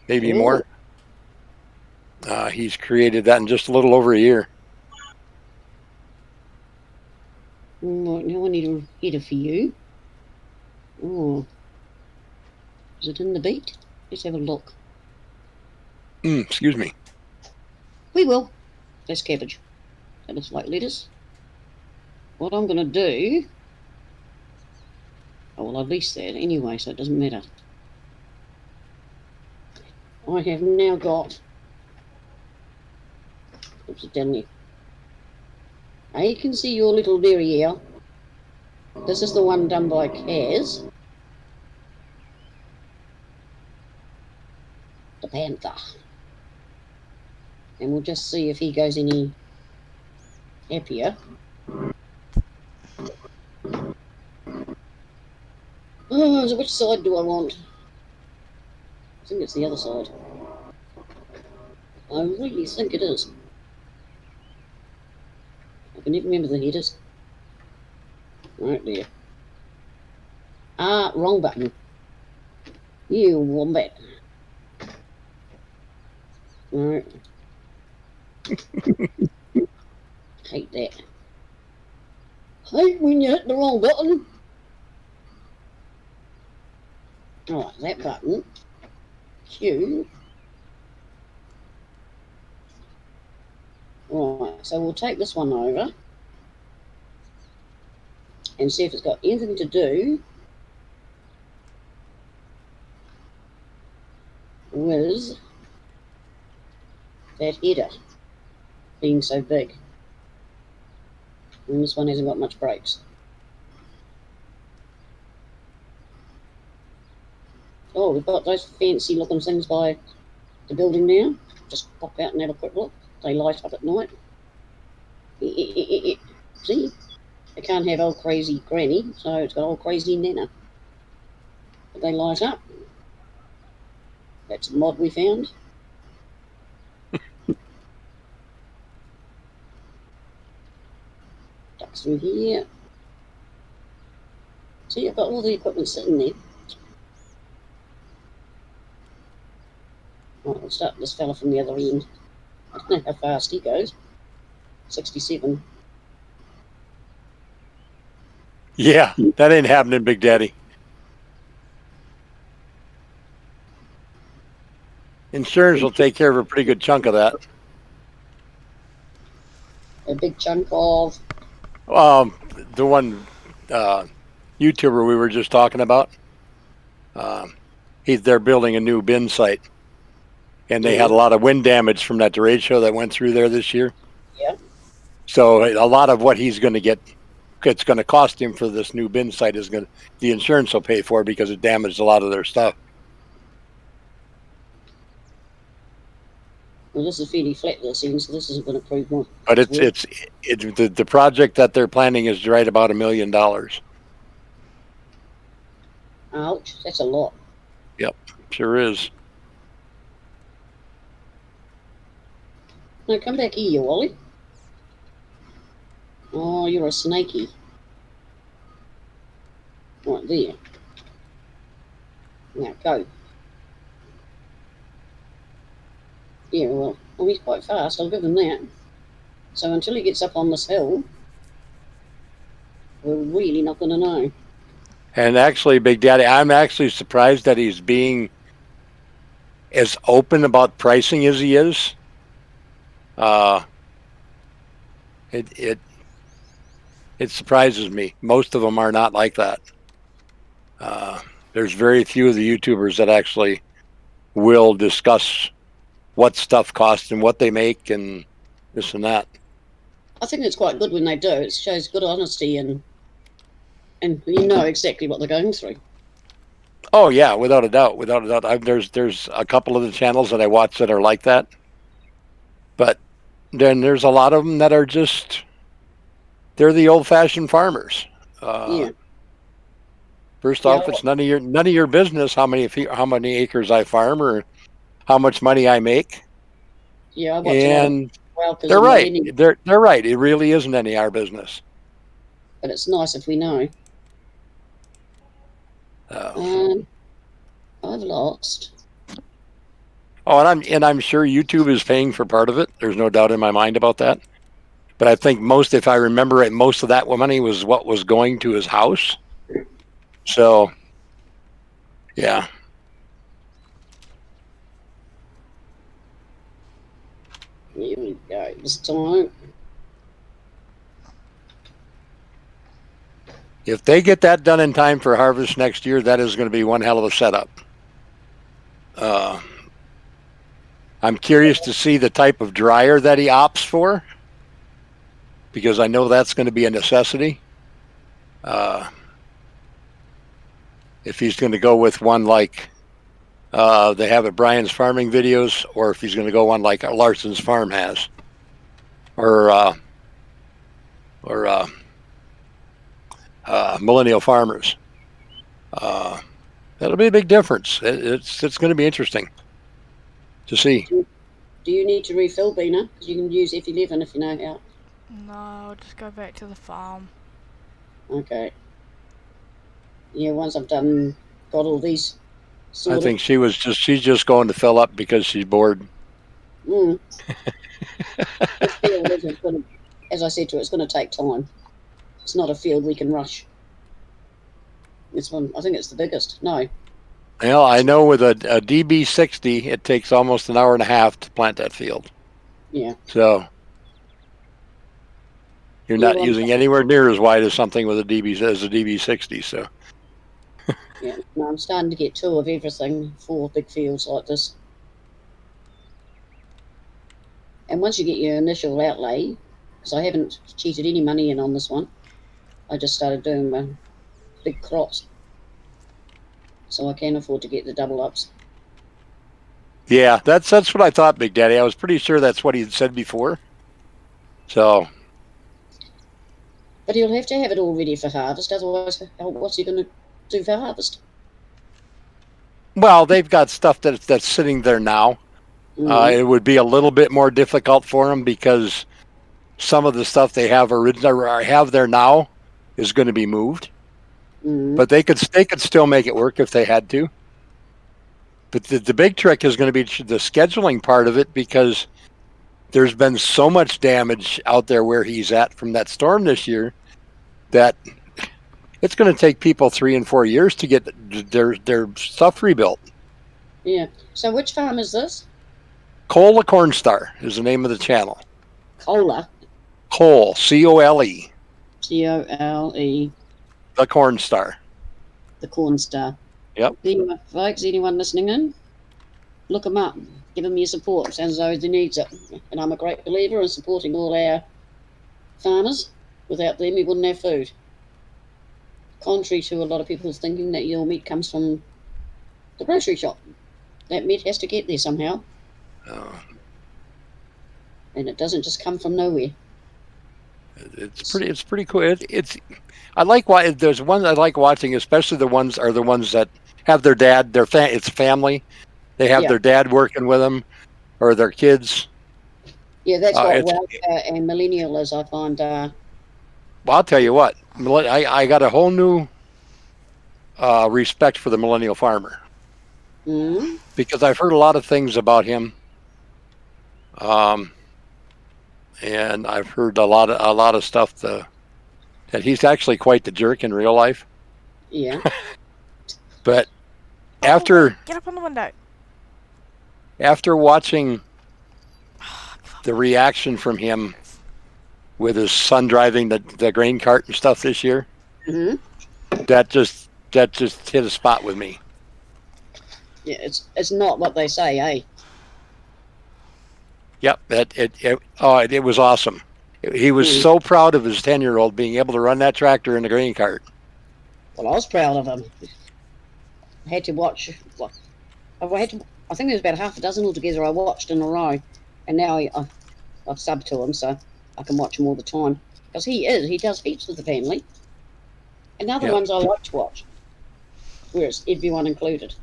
S5: maybe
S1: Ooh.
S5: more. He's created that in just a little over a year.
S1: Right, now I need a header for you. Oh. Is it in the beat? Let's have a look.
S5: Excuse me.
S1: We will. That's cabbage. That looks like lettuce. What I'm going to do... Oh, well, I leased that anyway, so it doesn't matter. I have now got... Oops, it's down there. I can see your little derriere. This is the one done by Kaz. The panther. And we'll just see if he goes any happier. Oh, so which side do I want? I think it's the other side. I really think it is. I can never remember the headers. Right there. Ah, wrong button. You wombat. Right. Hate that. Hate when you hit the wrong button. Alright, that button. Q. Right, so we'll take this one over and see if it's got anything to do with that header being so big. And this one hasn't got much brakes. Oh, we've got those fancy looking things by the building now. Just pop out and have a quick look. They light up at night. See? They can't have old crazy granny, so it's got old crazy Nana. But they light up. That's a mod we found. Ducks through here. See, I've got all the equipment sitting there. Right, we'll start this fella from the other end. I don't know how fast he goes. 67.
S5: Yeah, that ain't happening, Big Daddy. Insurance will take care of a pretty good chunk of that.
S1: A big chunk of...
S5: The one YouTuber we were just talking about, they're building a new bin site, and they had a lot of wind damage from that derecho show that went through there this year.
S1: Yeah.
S5: So a lot of what he's going to get, it's going to cost him for this new bin site the insurance will pay for because it damaged a lot of their stuff.
S1: Well, this is fairly flat this end, so this isn't going to prove more.
S5: But the project that they're planning is right about $1 million.
S1: Ouch, that's a lot.
S5: Yep, sure is.
S1: No, come back here, you Wally. Oh, you're a snaky. Right there. Now go. Yeah, well, he's quite fast, I'll give him that. So until he gets up on this hill, we're really not going to know.
S5: And actually, Big Daddy, I'm actually surprised that he's being as open about pricing as he is. It surprises me. Most of them are not like that. There's very few of the YouTubers that actually will discuss what stuff costs and what they make and this and that.
S1: I think it's quite good when they do. It shows good honesty and you know exactly what they're going through.
S5: Oh yeah, without a doubt, without a doubt. There's a couple of the channels that I watch that are like that, but then there's a lot of them that are just they're the old-fashioned farmers.
S1: Yeah.
S5: First
S1: Yeah,
S5: off, it's none of your business how many acres I farm or how much money I make.
S1: Yeah, I watch a lot of
S5: And
S1: Welkers
S5: they're
S1: and
S5: right.
S1: Millennials,
S5: They're right. It really isn't any of our business.
S1: but it's nice if we know. I've lost.
S5: Oh, and I'm sure YouTube is paying for part of it. There's no doubt in my mind about that. But I think if I remember right, most of that money was what was going to his house. So, yeah.
S1: Here we go. This time.
S5: If they get that done in time for harvest next year, that is going to be one hell of a setup. I'm curious to see the type of dryer that he opts for, because I know that's going to be a necessity. If he's going to go with one like they have at Brian's farming videos, or if he's going to go one like Larson's Farm has, or Millennial Farmers. That'll be a big difference. It's going to be interesting to see.
S1: Do you need to refill, Bina? Because you can use F11 if you know how.
S2: No, I'll just go back to the farm.
S1: Okay. Yeah, once I've got all these
S5: I
S1: sorted.
S5: think she's just going to fill up because she's bored.
S1: Mm. This field isn't gonna, as I said to her, it's going to take time. It's not a field we can rush. This one, I think it's the biggest. No.
S5: Well, I know with a DB60, it takes almost an hour and a half to plant that field.
S1: Yeah.
S5: So you're not
S1: Yeah,
S5: using anywhere near as wide as something with a DB60. So
S1: Yeah. No, I'm starting to get 2 of everything for big fields like this. And once you get your initial outlay, because I haven't cheated any money in on this one, I just started doing my big crops. So I can afford to get the double ups.
S5: yeah, that's what I thought, Big Daddy. I was pretty sure that's what he had said before. So
S1: But he'll have to have it all ready for harvest, otherwise what's he going to do for harvest?
S5: well, they've got stuff that's sitting there now.
S1: Mm.
S5: It would be a little bit more difficult for them because some of the stuff they have there now is going to be moved.
S1: Mm.
S5: But they could still make it work if they had to. But the big trick is going to be the scheduling part of it, because there's been so much damage out there where he's at from that storm this year that it's going to take people 3 and 4 years to get their stuff rebuilt.
S1: Yeah. So which farm is this?
S5: Cole the Corn Star is the name of the channel.
S1: Cola.
S5: Cole, C-O-L-E,
S1: C-O-L-E.
S5: the Corn Star.
S1: The Corn Star.
S5: Yep.
S1: Anyway, folks, anyone listening in, look them up. Give them your support. Sounds as though he needs it. And I'm a great believer in supporting all our farmers. Without them, we wouldn't have food. Contrary to a lot of people's thinking that your meat comes from the grocery shop. That meat has to get there somehow.
S5: Oh,
S1: And it doesn't just come from nowhere.
S5: it's pretty cool. I like why there's one I like watching, especially the ones that have their dad, it's family. They have
S1: Yeah.
S5: their dad working with them, or their kids.
S1: Yeah, that's what
S5: it's-
S1: welfare and millennial is, I find.
S5: Well, I'll tell you what, I got a whole new respect for the millennial farmer, because I've heard a lot of things about him, and I've heard a lot of stuff that he's actually quite the jerk in real life.
S1: Yeah.
S5: But after
S2: Get up on the window.
S5: watching the reaction from him with his son driving the grain cart and stuff this year.
S1: Hmm.
S5: That just hit a spot with me.
S1: Yeah, it's not what they say, eh?
S5: Yep, it was awesome. He was so proud of his 10-year-old being able to run that tractor in the grain cart.
S1: Well, I was proud of him. I had to watch. Well, I think there was about half a dozen altogether I watched in a row, and now I've subbed to him so I can watch him all the time because he does heaps with the family, and the other
S5: Yep.
S1: ones I like to watch, whereas everyone included.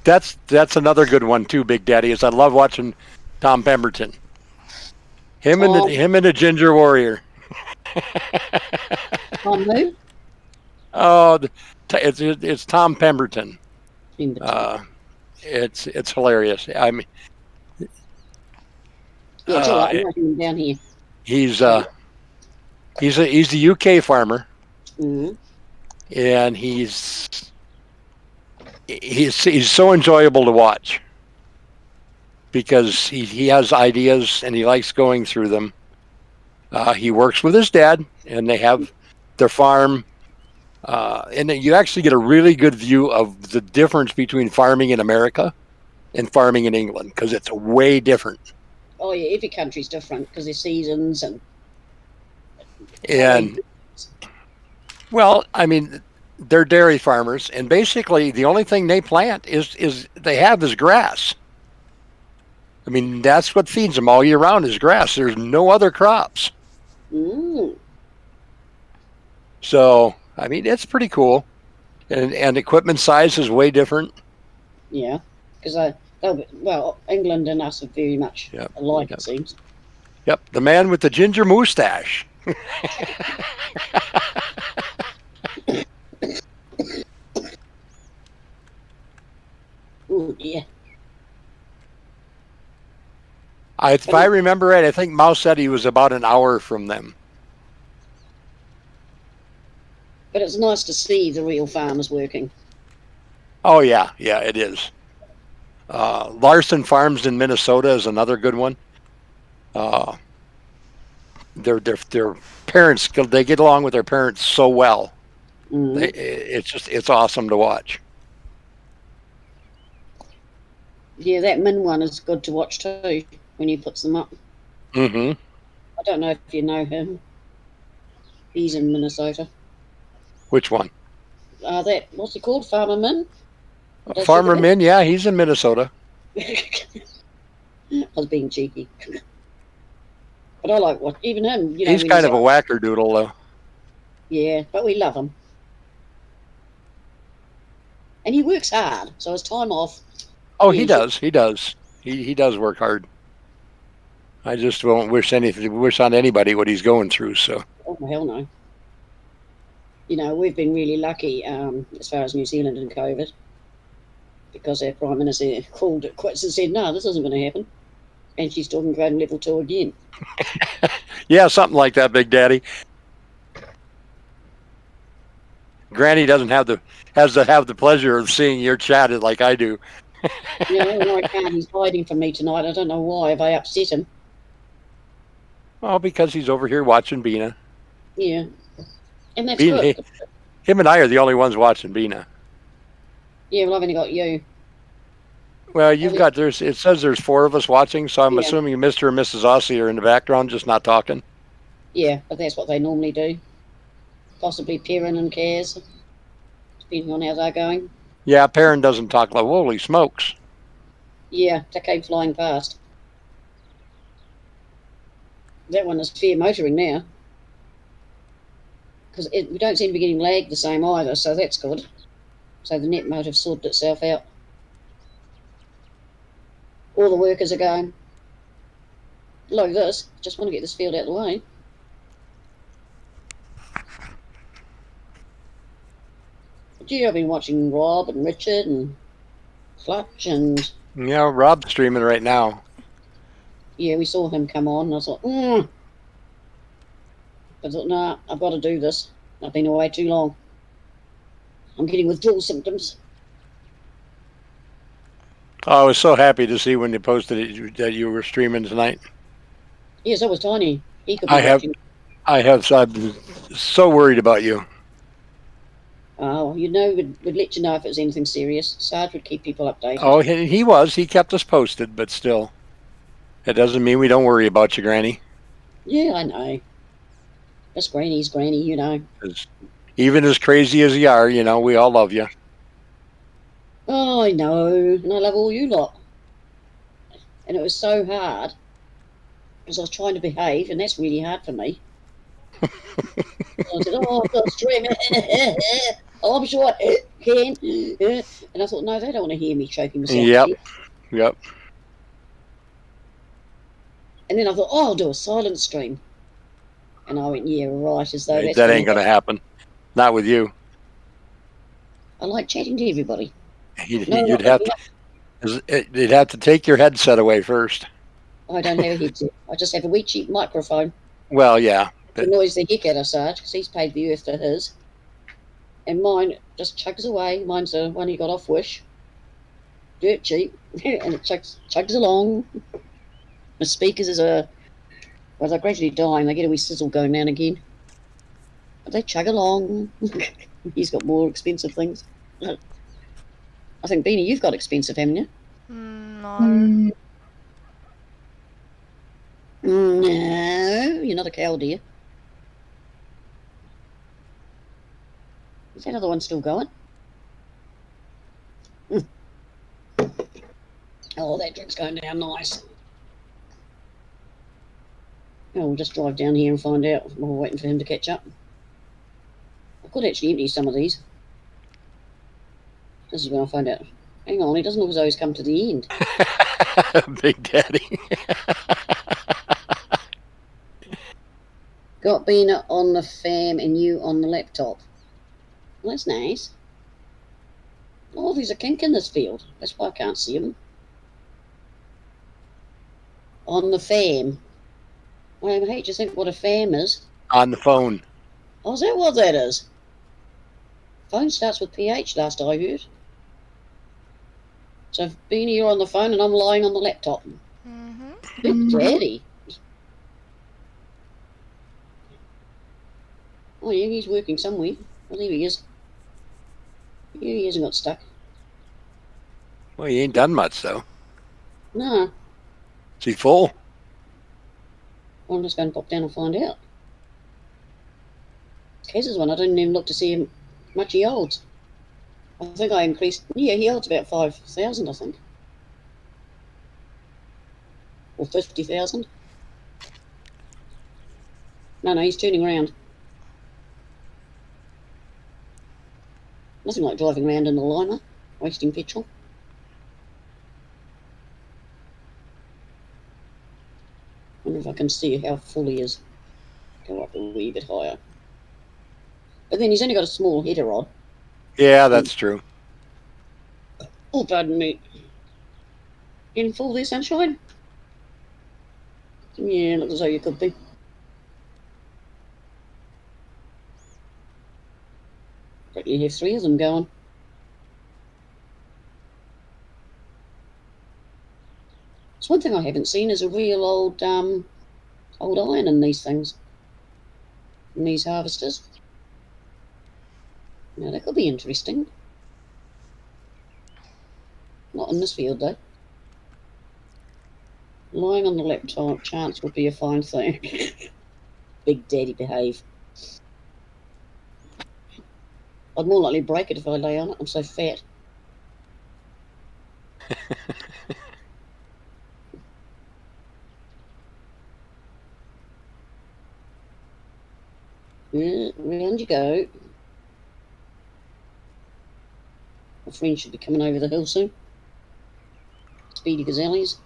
S5: That's another good one too, Big Daddy. Is I love watching Tom Pemberton. Him and the Ginger Warrior.
S1: Tom who?
S5: Oh, it's Tom Pemberton.
S1: Yeah,
S5: It's hilarious. I mean,
S1: it's all right. I'm writing them down here.
S5: he's a UK farmer,
S1: Hmm.
S5: and he's so enjoyable to watch because he has ideas and he likes going through them. He works with his dad, and they have their farm. And you actually get a really good view of the difference between farming in America and farming in England because it's way different.
S1: Oh yeah, every country's different because there's seasons
S5: And well, I mean, they're dairy farmers, and basically the only thing they plant is grass. I mean, that's what feeds them all year round is grass. There's no other crops.
S1: Mm.
S5: So, I mean, it's pretty cool. And equipment size is way different.
S1: Yeah, because England and us are very much
S5: Yep.
S1: alike,
S5: Yep.
S1: it seems.
S5: Yep, the man with the ginger mustache.
S1: Ooh, yeah.
S5: If I remember right, I think Mouse said he was about an hour from them.
S1: But it's nice to see the real farmers working.
S5: Oh yeah, it is. Larson Farms in Minnesota is another good one. Their parents, they get along with their parents so well.
S1: Mm.
S5: It's awesome to watch.
S1: Yeah, that Min one is good to watch too when he puts them up.
S5: Mm-hmm.
S1: I don't know if you know him. He's in Minnesota.
S5: Which one?
S1: What's he called? Farmer Min?
S5: Farmer Min, yeah, he's in Minnesota.
S1: I was being cheeky. But I like even him. You know,
S5: He's
S1: when
S5: kind of a
S1: out.
S5: wackerdoodle, though.
S1: Yeah, but we love him. And he works hard, so his time off.
S5: Oh,
S1: Yeah,
S5: he does. He does. He does work hard. I just won't wish on anybody what he's going through. So.
S1: Oh, hell no. You know, we've been really lucky as far as New Zealand and COVID, because our Prime Minister called it quits and said, no, this isn't going to happen. And she's talking about level 2 again.
S5: Yeah, something like that, Big Daddy. Granny has to have the pleasure of seeing your chat like I do.
S1: You know, when I can't, he's hiding from me tonight. I don't know why. Have I upset him?
S5: Well, because he's over here watching Bina.
S1: Yeah. And that's
S5: Bina,
S1: good.
S5: him and I are the only ones watching Bina.
S1: Yeah, well, I've only got you.
S5: Well, it says there's 4 of us watching, so I'm
S1: Yeah.
S5: assuming Mr. and Mrs. Aussie are in the background, just not talking.
S1: Yeah, but that's what they normally do. Possibly Perrin and Kaz, depending on how they're going.
S5: Yeah, Perrin doesn't talk like, holy smokes.
S1: Yeah, they came flying past. That one is fair motoring now. Because we don't seem to be getting lagged the same either, so that's good. So the net motive sorted itself out. All the workers are going, like this, just want to get this field out of the way. Gee, I've been watching Rob and Richard and Clutch and...
S5: Yeah, Rob's streaming right now.
S1: Yeah, we saw him come on, and I thought, I thought, nah, I've got to do this. I've been away too long. I'm getting withdrawal symptoms.
S5: Oh, I was so happy to see when you posted it that you were streaming tonight.
S1: Yeah, so was Tiny. He could be
S5: I have-
S1: watching.
S5: I've been so worried about you.
S1: Oh, you know, we'd let you know if it was anything serious. Sarge would keep people updated.
S5: Oh, he was. He kept us posted, but still, it doesn't mean we don't worry about you, Granny.
S1: Yeah, I know. That's Granny's Granny, you know.
S5: 'Cause even as crazy as you are, we all love you.
S1: Oh, I know. And I love all you lot. And it was so hard because I was trying to behave, and that's really hard for me. I said, oh, I've got to stream it. Oh, I'm sure I can. And I thought, no, they don't want to hear me choking myself.
S5: Yep. Yep.
S1: And then I thought, oh, I'll do a silent stream. And I went, yeah, right, as though that's
S5: That ain't going to happen. Not with you.
S1: I like chatting to everybody.
S5: You'd have to take your headset away first.
S1: I don't have a headset. I just have a wee cheap microphone.
S5: Well, yeah.
S1: It annoys the heck out of Sarge because he's paid the earth to his. And mine just chugs away. Mine's the one he got off Wish. Dirt cheap. And it chugs along. The speakers is they're gradually dying. They get a wee sizzle going now and again. But they chug along. He's got more expensive things. I think, Beanie, you've got expensive, haven't you?
S2: No.
S1: No, you're not a cow, dear. Is that other one still going? Oh, that drink's going down nice. Oh, we'll just drive down here and find out while we're waiting for him to catch up. I could actually empty some of these. This is when I'll find out. Hang on, it doesn't look as though he's come to the end.
S5: Big Daddy.
S1: Got Bina on the fam and you on the laptop. Well, that's nice. Oh, there's a kink in this field. That's why I can't see him. On the fam. I hate to think what a fam is.
S5: On the phone.
S1: Oh, is that what that is? Phone starts with PH, last I heard. So, Beanie, you're on the phone and I'm lying on the laptop.
S2: Mm-hmm.
S1: Big Daddy. Oh, yeah, he's working somewhere. Oh, there he is. Yeah, he hasn't got stuck.
S5: Well, he ain't done much, though.
S1: No.
S5: Is he full?
S1: I'm just going to pop down and find out. Cases one, I didn't even look to see how much he holds. I think I increased. Yeah, he holds about 5,000, I think. Or 50,000. No, he's turning around. Nothing like driving around in the Lima, wasting petrol. Wonder if I can see how full he is. Go up a wee bit higher. But then he's only got a small header rod.
S5: Yeah, that's true.
S1: Oh, pardon me. In full there, sunshine? Yeah, looks as though you could be. But you have 3 of them going. So one thing I haven't seen is a real old iron in these things. In these harvesters. Now that could be interesting. Not in this field though. Lying on the laptop, chance would be a fine thing. Big Daddy behave. I'd more likely break it if I lay on it. I'm so fat. Yeah, round you go. My friend should be coming over the hill soon. Speedy gazelles.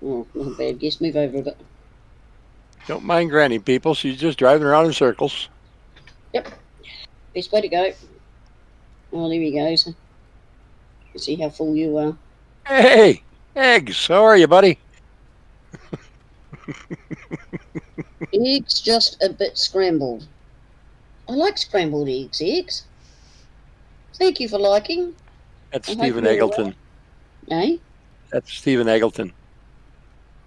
S1: Oh, not a bad guess. Move over a bit.
S5: Don't mind Granny, people. She's just driving around in circles.
S1: Yep. Best way to go. Oh, there he goes. You see how full you are.
S5: Hey, Eggs, how are you, buddy?
S1: Eggs just a bit scrambled. I like scrambled eggs, Eggs. Thank you for liking.
S5: That's
S1: I hope
S5: Stephen
S1: you're
S5: Eggleton.
S1: Eh?
S5: That's Stephen Eggleton.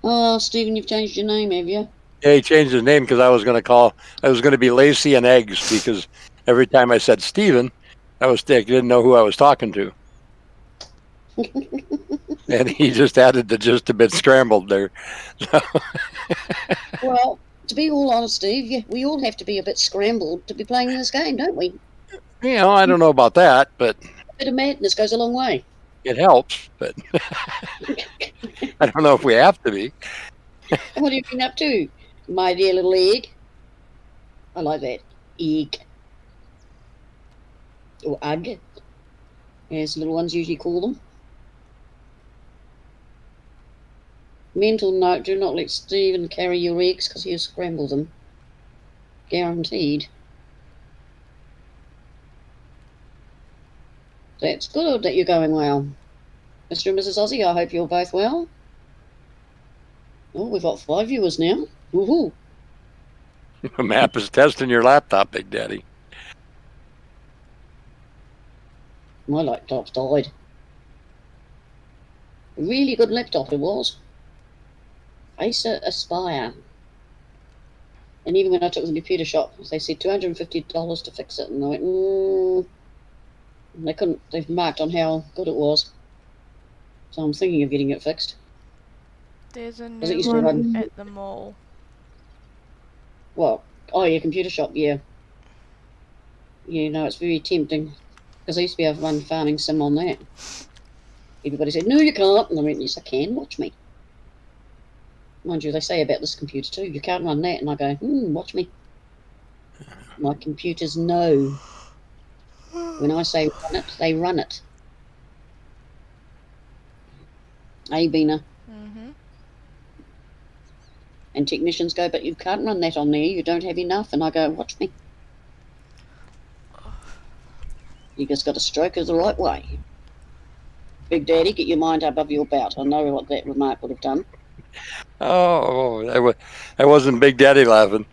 S1: Oh, Stephen, you've changed your name, have you?
S5: Yeah, he changed his name because I was going to be Lacey and Eggs, because every time I said Steven, I didn't know who I was talking to. And he just added the just a bit scrambled there. So,
S1: Well, to be all honest, Steve, yeah, we all have to be a bit scrambled to be playing this game, don't we?
S5: I don't know about that, but
S1: A bit of madness goes a long way.
S5: it helps. But I don't know if we have to be.
S1: And what have you been up to, my dear little egg? I like that. Egg. Or ugg, as little ones usually call them. Mental note, do not let Stephen carry your eggs because he'll scramble them. Guaranteed. That's good that you're going well. Mr. and Mrs. Aussie, I hope you're both well. Oh, we've got 5 viewers now. Woohoo!
S5: The map is testing your laptop, Big Daddy.
S1: My laptop's died. A really good laptop it was. Acer Aspire. And even when I took it to the computer shop, they said $250 to fix it. And I went, They couldn't, they've marked on how good it was. So I'm thinking of getting it fixed.
S2: There's a
S1: Does it
S2: new
S1: used to
S2: one
S1: run?
S2: at the mall.
S1: Well, oh, your computer shop, yeah. It's very tempting. Because I used to be able to run Farming Sim on that. Everybody said, no, you can't. And I went, yes, I can. Watch me. Mind you, they say about this computer too, you can't run that. And I go, watch me. My computers know. When I say run it, they run it. Bina.
S2: Mm-hmm.
S1: And technicians go, but you can't run that on there. You don't have enough. And I go, watch me. You just got to stroke it the right way. Big Daddy, get your mind above your belt. I know what that remark would have done.
S5: Oh, that wasn't Big Daddy laughing.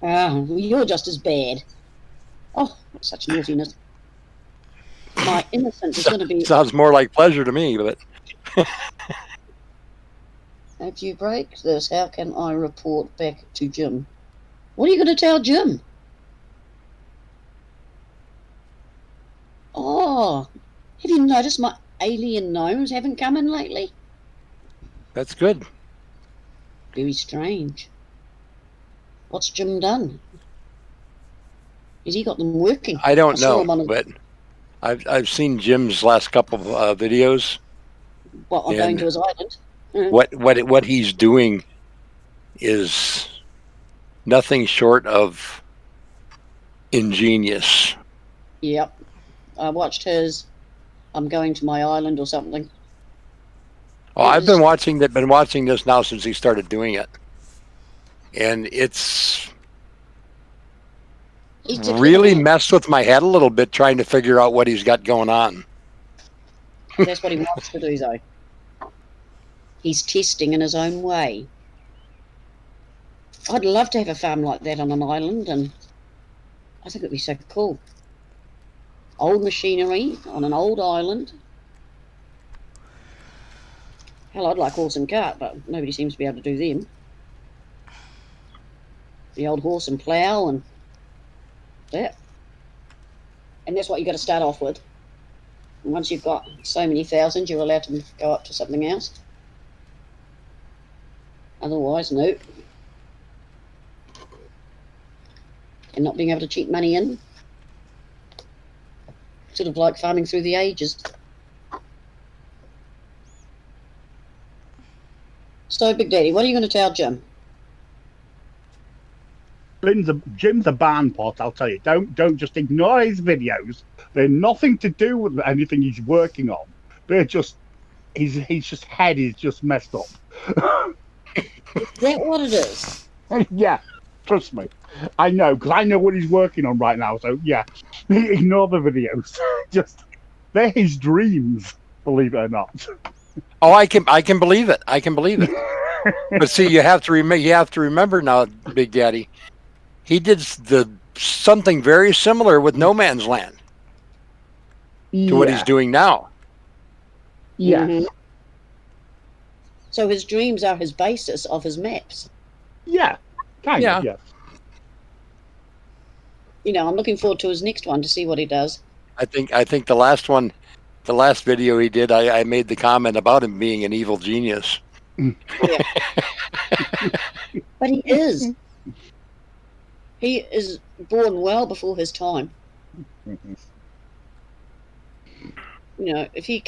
S1: You're just as bad. Oh, such naughtiness. My innocence is going to be...
S5: Sounds more like pleasure to me, but...
S1: If you break this, how can I report back to Jim? What are you going to tell Jim? Oh, have you noticed my alien gnomes haven't come in lately?
S5: That's good.
S1: Very strange. What's Jim done? Has he got them working?
S5: I don't
S1: saw
S5: know,
S1: him on
S5: but I've seen Jim's last couple of videos.
S1: What, I'm going to his island?
S5: What he's doing is nothing short of ingenious.
S1: Yep. I watched his I'm going to my island or something.
S5: Oh, I've been watching this now since he started doing it. And it's really messed with my head a little bit trying to figure out what he's got going on.
S1: That's what he wants to do, though. He's testing in his own way. I'd love to have a farm like that on an island, and I think it'd be so cool. Old machinery on an old island. Hell, I'd like horse and cart, but nobody seems to be able to do them. The old horse and plough and that. And that's what you got to start off with. And once you've got so many thousand, you're allowed to go up to something else. Otherwise, no. And not being able to cheat money in. Sort of like farming through the ages. So, Big Daddy, what are you going to tell Jim?
S7: Jim's a barn pot, I'll tell you. Don't just ignore his videos. They're nothing to do with anything he's working on. They're just his head is just messed up.
S1: Is that what it is?
S7: Yeah, trust me. I know, because I know what he's working on right now. So yeah, ignore the videos. Just they're his dreams, believe it or not.
S5: Oh, I can believe it. I can believe it. But see, you have to remember now, Big Daddy. He did something very similar with No Man's Land to what he's doing now.
S7: Yeah.
S1: Mm-hmm. So his dreams are his basis of his maps.
S7: Yeah, kind
S5: Yeah.
S7: of, yes.
S1: You know, I'm looking forward to his next one to see what he does.
S5: I think the last one, the last video he did, I made the comment about him being an evil genius.
S1: But he is. He is born well before his time. You know, if he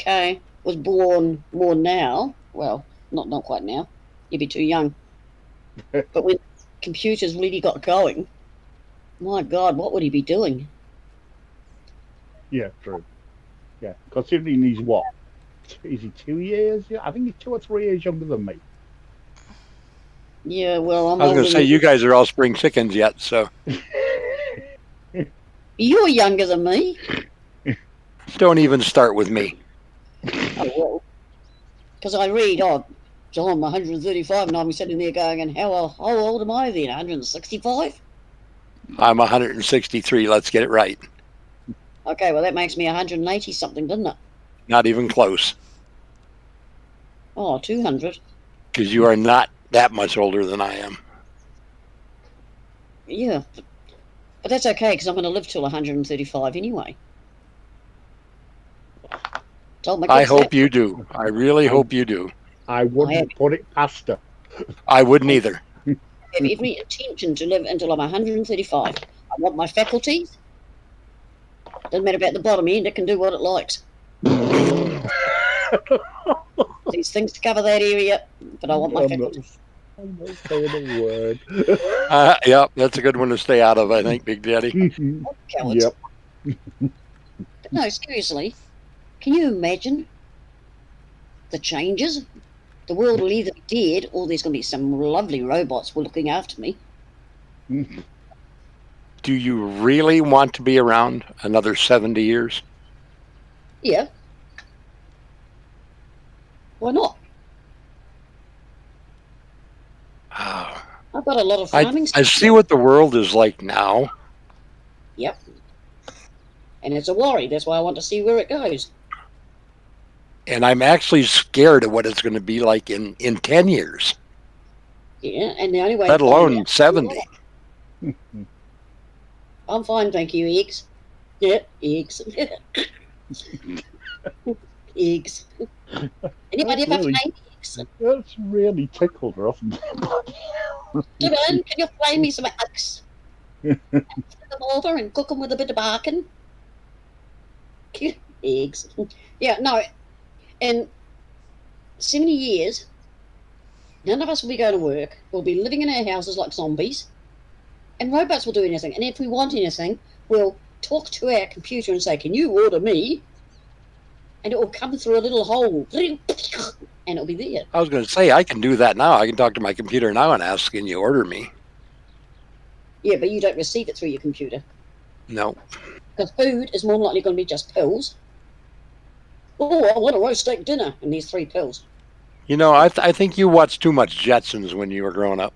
S1: was born more now, well, not quite now, he'd be too young. But when computers really got going, my God, what would he be doing?
S7: Yeah, true. Yeah, considering he's what? Is he 2 years? Yeah, I think he's 2 or 3 years younger than me.
S1: Yeah, well, I'm
S5: I was going
S1: older
S5: to say,
S1: than-
S5: you guys are all spring chickens yet, so
S1: You're younger than me.
S5: don't even start with me.
S1: Oh, well. Because I read, John, I'm 135, and I'm sitting there going, and how old am I then? 165?
S5: I'm 163. Let's get it right.
S1: Okay, well, that makes me 180 something, doesn't it?
S5: Not even close,
S1: Oh, 200.
S5: because you are not that much older than I am.
S1: Yeah. But that's okay, because I'm going to live till 135 anyway. Told my
S5: I
S1: kids
S5: hope
S1: that.
S5: you do. I really hope you do.
S7: I wouldn't put it past her.
S5: I wouldn't either.
S1: I have every intention to live until I'm 135. I want my faculties. Doesn't matter about the bottom end, it can do what it likes. These things to cover that area, but I want my faculties.
S7: I'm not saying a word.
S5: Yep, that's a good one to stay out of, I think, Big Daddy.
S1: Cowards.
S7: Yep.
S1: But no, seriously, can you imagine the changes? The world will either be dead or there's going to be some lovely robots who are looking after me.
S5: Do you really want to be around another 70 years?
S1: Yeah. Why not?
S5: Oh,
S1: I've got a lot of
S5: I
S1: farming
S5: see what the world is like now.
S1: Yep. And it's a worry. That's why I want to see where it goes.
S5: And I'm actually scared of what it's going to be like in 10 years,
S1: Yeah, and the only way
S5: let
S1: to find
S5: alone
S1: out-
S5: 70.
S1: I'm fine, thank you, eggs. Yeah, eggs. Eggs. Anybody ever
S7: Really?
S1: flame eggs?
S7: That's really tickled her, hasn't it?
S1: Dylan, can you flame me some eggs? Flip them over and cook them with a bit of bacon. Eggs. Yeah, no. In 70 years, none of us will be going to work. We'll be living in our houses like zombies. And robots will do anything. And if we want anything, we'll talk to our computer and say, can you order me? And it will come through a little hole. And it'll be there.
S5: I was going to say, I can do that now. I can talk to my computer now and ask, can you order me?
S1: Yeah, but you don't receive it through your computer.
S5: No.
S1: Because food is more likely going to be just pills. Oh, I want a roast steak dinner. And these 3 pills.
S5: You know, I think you watched too much Jetsons when you were growing up.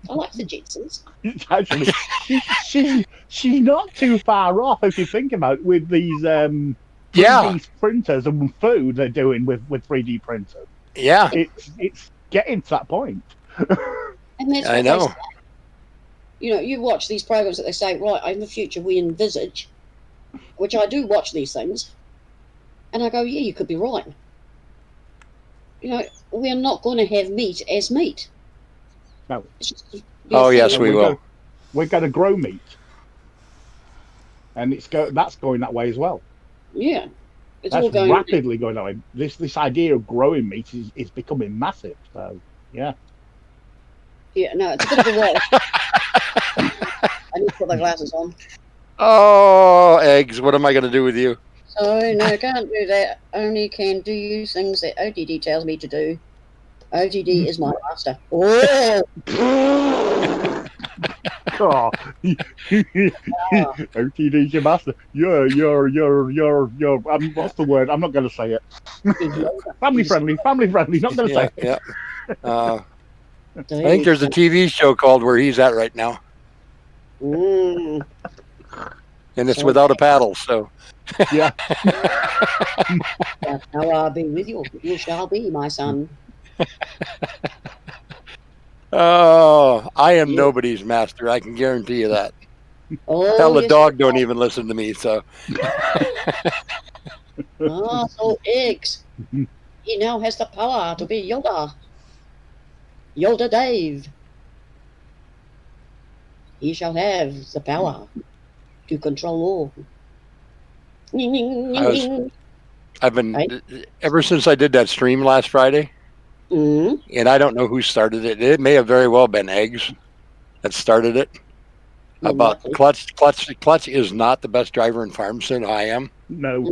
S1: I like the Jetsons.
S7: Actually, she's not too far off if you think about it, with these 3D
S5: Yeah,
S7: printers and food they're doing with 3D printers.
S5: yeah.
S7: It's getting to that point.
S1: And that's
S5: I
S1: what
S5: know.
S1: they say. You know, you watch these programs that they say, right, in the future we envisage, which I do watch these things, and I go, yeah, you could be right. You know, we're not going to have meat as meat.
S7: No.
S1: It's just be a
S5: Oh,
S1: thing
S5: yes,
S1: of-
S5: we will.
S7: We're going to grow meat, and that's going that way as well.
S1: Yeah. It's all
S7: That's
S1: going.
S7: rapidly going that way. This idea of growing meat is becoming massive. So yeah.
S1: Yeah, no, it's a bit of a way. I need to put my glasses on.
S5: Oh, eggs. What am I going to do with you?
S1: So, no, can't do that. Only can do things that OTD tells me to do. OTD is my master. Oh!
S7: Oh, OTD's your master. You're. What's the word? I'm not going to say it. Family friendly. Not going to say
S5: Yeah,
S7: it.
S5: yeah. I think there's a TV show called Where He's At Right Now,
S1: Mm.
S5: and it's without a paddle. So
S7: Yeah.
S1: Now I'll be with you. You shall be, my son.
S5: Oh, I am
S1: Yeah.
S5: nobody's master. I can guarantee you that.
S1: Oh,
S5: Hell, the
S1: yes,
S5: dog don't even listen to me. So
S1: so eggs. He now has the power to be Yoda. Yoda Dave. He shall have the power to control all. Ning, ning, ning,
S5: I was-
S1: ning.
S5: I've been
S1: Right.
S5: ever since I did that stream last Friday,
S1: Mm,
S5: and I don't know who started it. It may have very well been Eggs that started it. About
S1: likely.
S5: Clutch is not the best driver in Farm Sim. I am,
S7: No.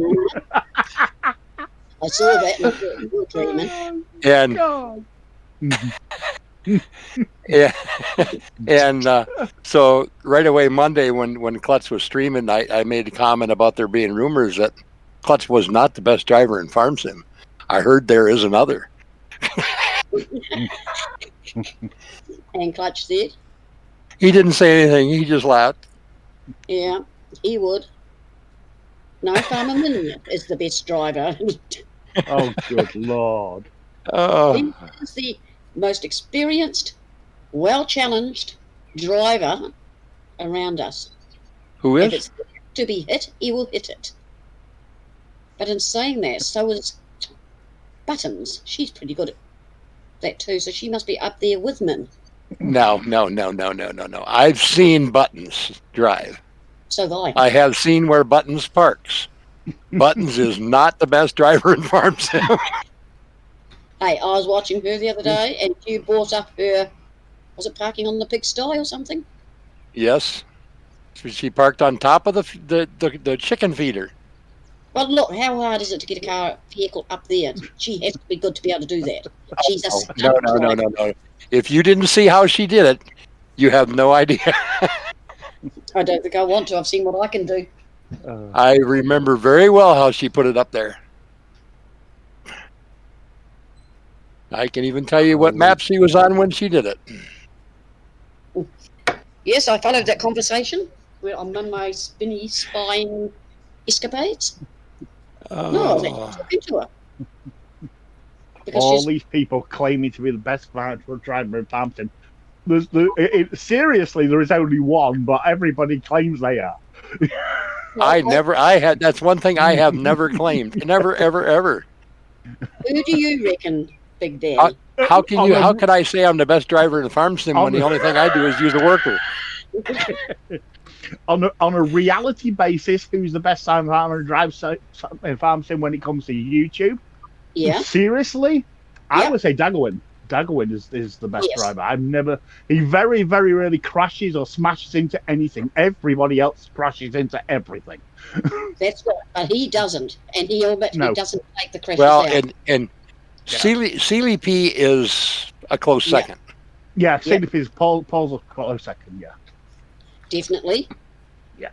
S1: I saw that and I thought you were dreaming.
S5: and
S7: God.
S5: yeah, and so right away Monday when Clutch was streaming, I made a comment about there being rumors that Clutch was not the best driver in Farm Sim. I heard there is another.
S1: And Clutch said,
S5: He didn't say anything. He just laughed.
S1: yeah, he would. No, Farmer Min is the best driver.
S7: Oh, good Lord.
S5: Oh,
S1: He is the most experienced, well-challenged driver around us.
S5: who
S1: If
S5: is?
S1: it's to be hit, he will hit it. But in saying that, so is Buttons. She's pretty good at that too, so she must be up there with Min.
S5: No. I've seen Buttons drive.
S1: So have I.
S5: I have seen where Buttons parks. Buttons is not the best driver in Farm Sim.
S1: Hey, I was watching her the other day, and you brought up her. Was it parking on the pigsty or something?
S5: Yes, she parked on top of the chicken feeder.
S1: Well, look, how hard is it to get a vehicle up there? She has to be good to be able to do that. She's a
S5: Oh,
S1: stunt driver.
S5: no. If you didn't see how she did it, you have no idea.
S1: I don't think I want to. I've seen what I can do.
S5: I remember very well how she put it up there. I can even tell you what map she was on when she did it.
S1: Yes, I followed that conversation. Where I'm on my spinny spine escapades. No, I was actually talking to her. Because
S7: All
S1: she's
S7: these people claiming to be the best driver in Farm Sim. Seriously, there is only one, but everybody claims they are.
S5: That's one thing I have never claimed. Never, ever.
S1: Who do you reckon, Big Daddy?
S5: How can I say I'm the best driver in the Farm Sim when the only thing I do is use a worker?
S7: On a reality basis, who's the best farmer drives in Farm Sim when it comes to YouTube?
S1: Yeah.
S7: Seriously, I
S1: Yeah.
S7: would say Daggerwin. Daggerwin is the best
S1: Yes.
S7: driver. He very, very rarely crashes or smashes into anything. Everybody else crashes into everything.
S1: That's right. But he doesn't. And he admits
S7: No.
S1: he doesn't take the crashes
S5: Well,
S1: out.
S5: and Sealy P is a close
S1: Yeah.
S5: second.
S7: Yeah,
S1: Yeah.
S7: CDP's Paul's a close second, yeah.
S1: Definitely.
S7: Yeah.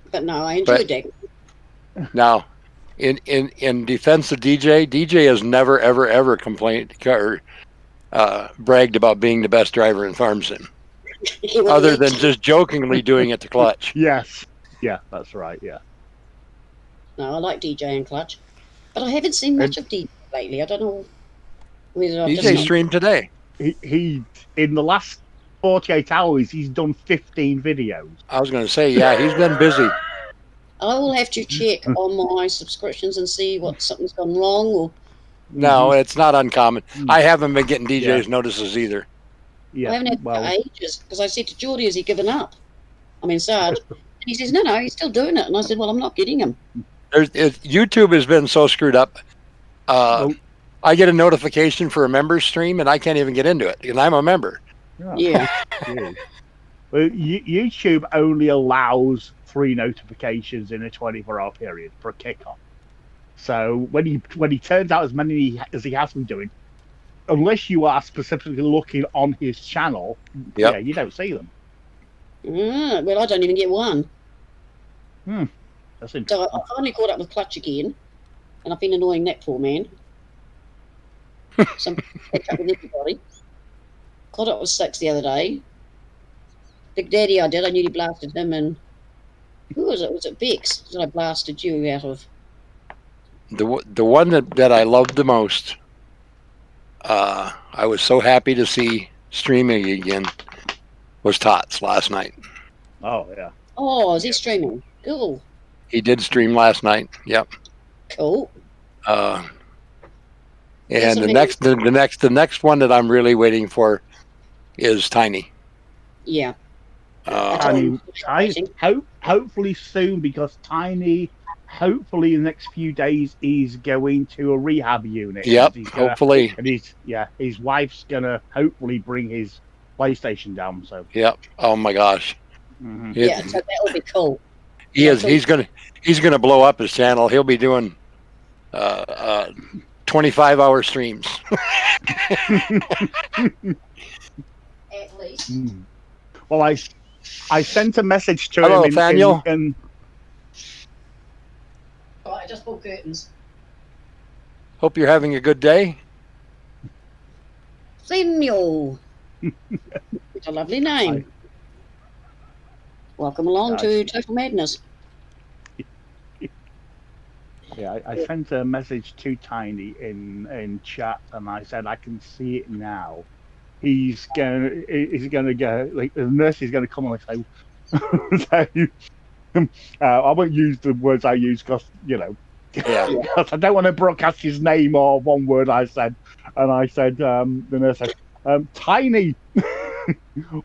S1: But no, I enjoyed that.
S5: Now, in defense of DJ has never ever complained or bragged about being the best driver in Farm Sim,
S1: He would
S5: other
S1: let
S5: than
S1: you-
S5: just jokingly doing it to Clutch.
S7: Yes. Yeah, that's right, yeah.
S1: No, I like DJ and Clutch. But I haven't seen much of DJ lately. I don't know whether I've
S5: DJ
S1: just...
S5: streamed today.
S7: He in the last 48 hours, he's done 15 videos.
S5: I was going to say, yeah, he's been busy.
S1: I will have to check on my subscriptions and see what something's gone wrong or
S5: No, it's not uncommon.
S7: Mm.
S5: I haven't been getting DJ's notices either.
S7: Yeah,
S1: I haven't had
S7: well,
S1: for ages because I said to Geordie, has he given up? I mean, Sarge. And he says, no, he's still doing it. And I said, well, I'm not getting him.
S5: YouTube has been so screwed up.
S7: Well-
S5: I get a notification for a member stream, and I can't even get into it, and I'm a member.
S1: Yeah.
S7: yeah. Well, YouTube only allows 3 notifications in a 24-hour period for a kickoff. So when he turns out as many as he has been doing, unless you are specifically looking on his channel,
S5: Yep.
S7: yeah, you don't see them.
S1: Well, I don't even get one.
S7: That's
S1: So
S7: interesting.
S1: I finally caught up with Clutch again. And I've been annoying that poor man. Some catch up with everybody. Caught up with Six the other day. Big Daddy I did. I nearly blasted him and... Who was it? Was it Bex that I blasted you out of?
S5: The one that I loved the most I was so happy to see streaming again was Tots last night.
S7: Oh yeah.
S1: Oh, is he streaming? Cool.
S5: He did stream last night. Yep.
S1: Cool.
S5: And
S1: Yes,
S5: the next one that I'm really waiting for is Tiny.
S1: Yeah.
S7: Hopefully soon, because Tiny, hopefully in the next few days, he's going to a rehab unit.
S5: Yep.
S7: He's gonna-
S5: Hopefully.
S7: And his wife's gonna hopefully bring his PlayStation down. So
S5: Yep. Oh my gosh.
S7: mhm.
S5: It-
S1: Yeah, so that will be cool.
S5: He is. He's gonna blow up his channel. He'll be doing 25-hour streams.
S1: At least.
S7: Mm. Well, I sent a message to
S5: Hello,
S7: him.
S5: Nathaniel.
S1: Right, I just pulled curtains.
S5: Hope you're having a good day.
S1: Samuel. It's a lovely name.
S7: Hi.
S1: Welcome along to Total Madness.
S7: Yeah, I sent a message to Tiny in chat, and I said I can see it now. He's gonna go. Like the nurse is gonna come and say, I won't use the words I use because
S5: Yeah.
S7: because I don't want to broadcast his name or one word I said. And I said, the nurse said, Tiny,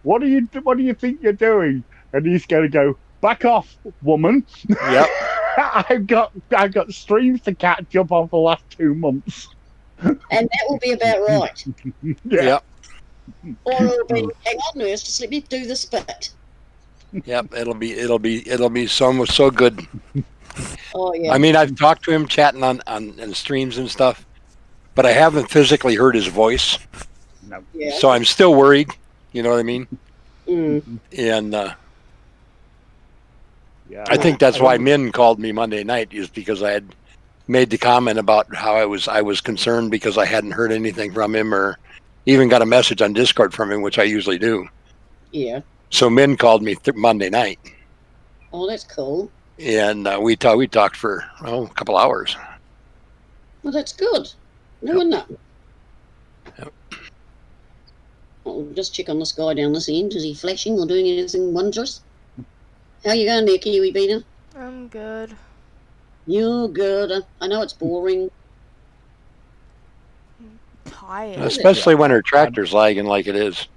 S7: what do you think you're doing? And he's gonna go, back off, woman.
S5: Yep.
S7: I've got streams to catch up on for the last 2 months.
S1: And that will be about right.
S7: Yeah.
S5: Yep.
S1: Or it'll be, hang on, nurse, just let me do the spit.
S5: Yep. It'll be so good.
S1: Oh, yeah.
S5: I mean, I've talked to him chatting on streams and stuff, but I haven't physically heard his voice.
S7: No.
S1: Yeah.
S5: So I'm still worried. You know what I mean?
S1: Mm.
S5: And
S7: Yeah.
S5: I think that's why Min called me Monday night, is because I had made the comment about how I was concerned because I hadn't heard anything from him or even got a message on Discord from him, which I usually do.
S1: Yeah.
S5: So Min called me Monday night,
S1: Oh, that's cool.
S5: and we talked for a couple hours.
S1: Well, that's good. No, no.
S5: Yep.
S1: I'll just check on this guy down this end. Is he flashing or doing anything wondrous? How you going there, Kiwi Beater?
S2: I'm good.
S1: You're good. I know it's boring.
S2: Tired.
S5: Especially when her tractor's lagging like it is.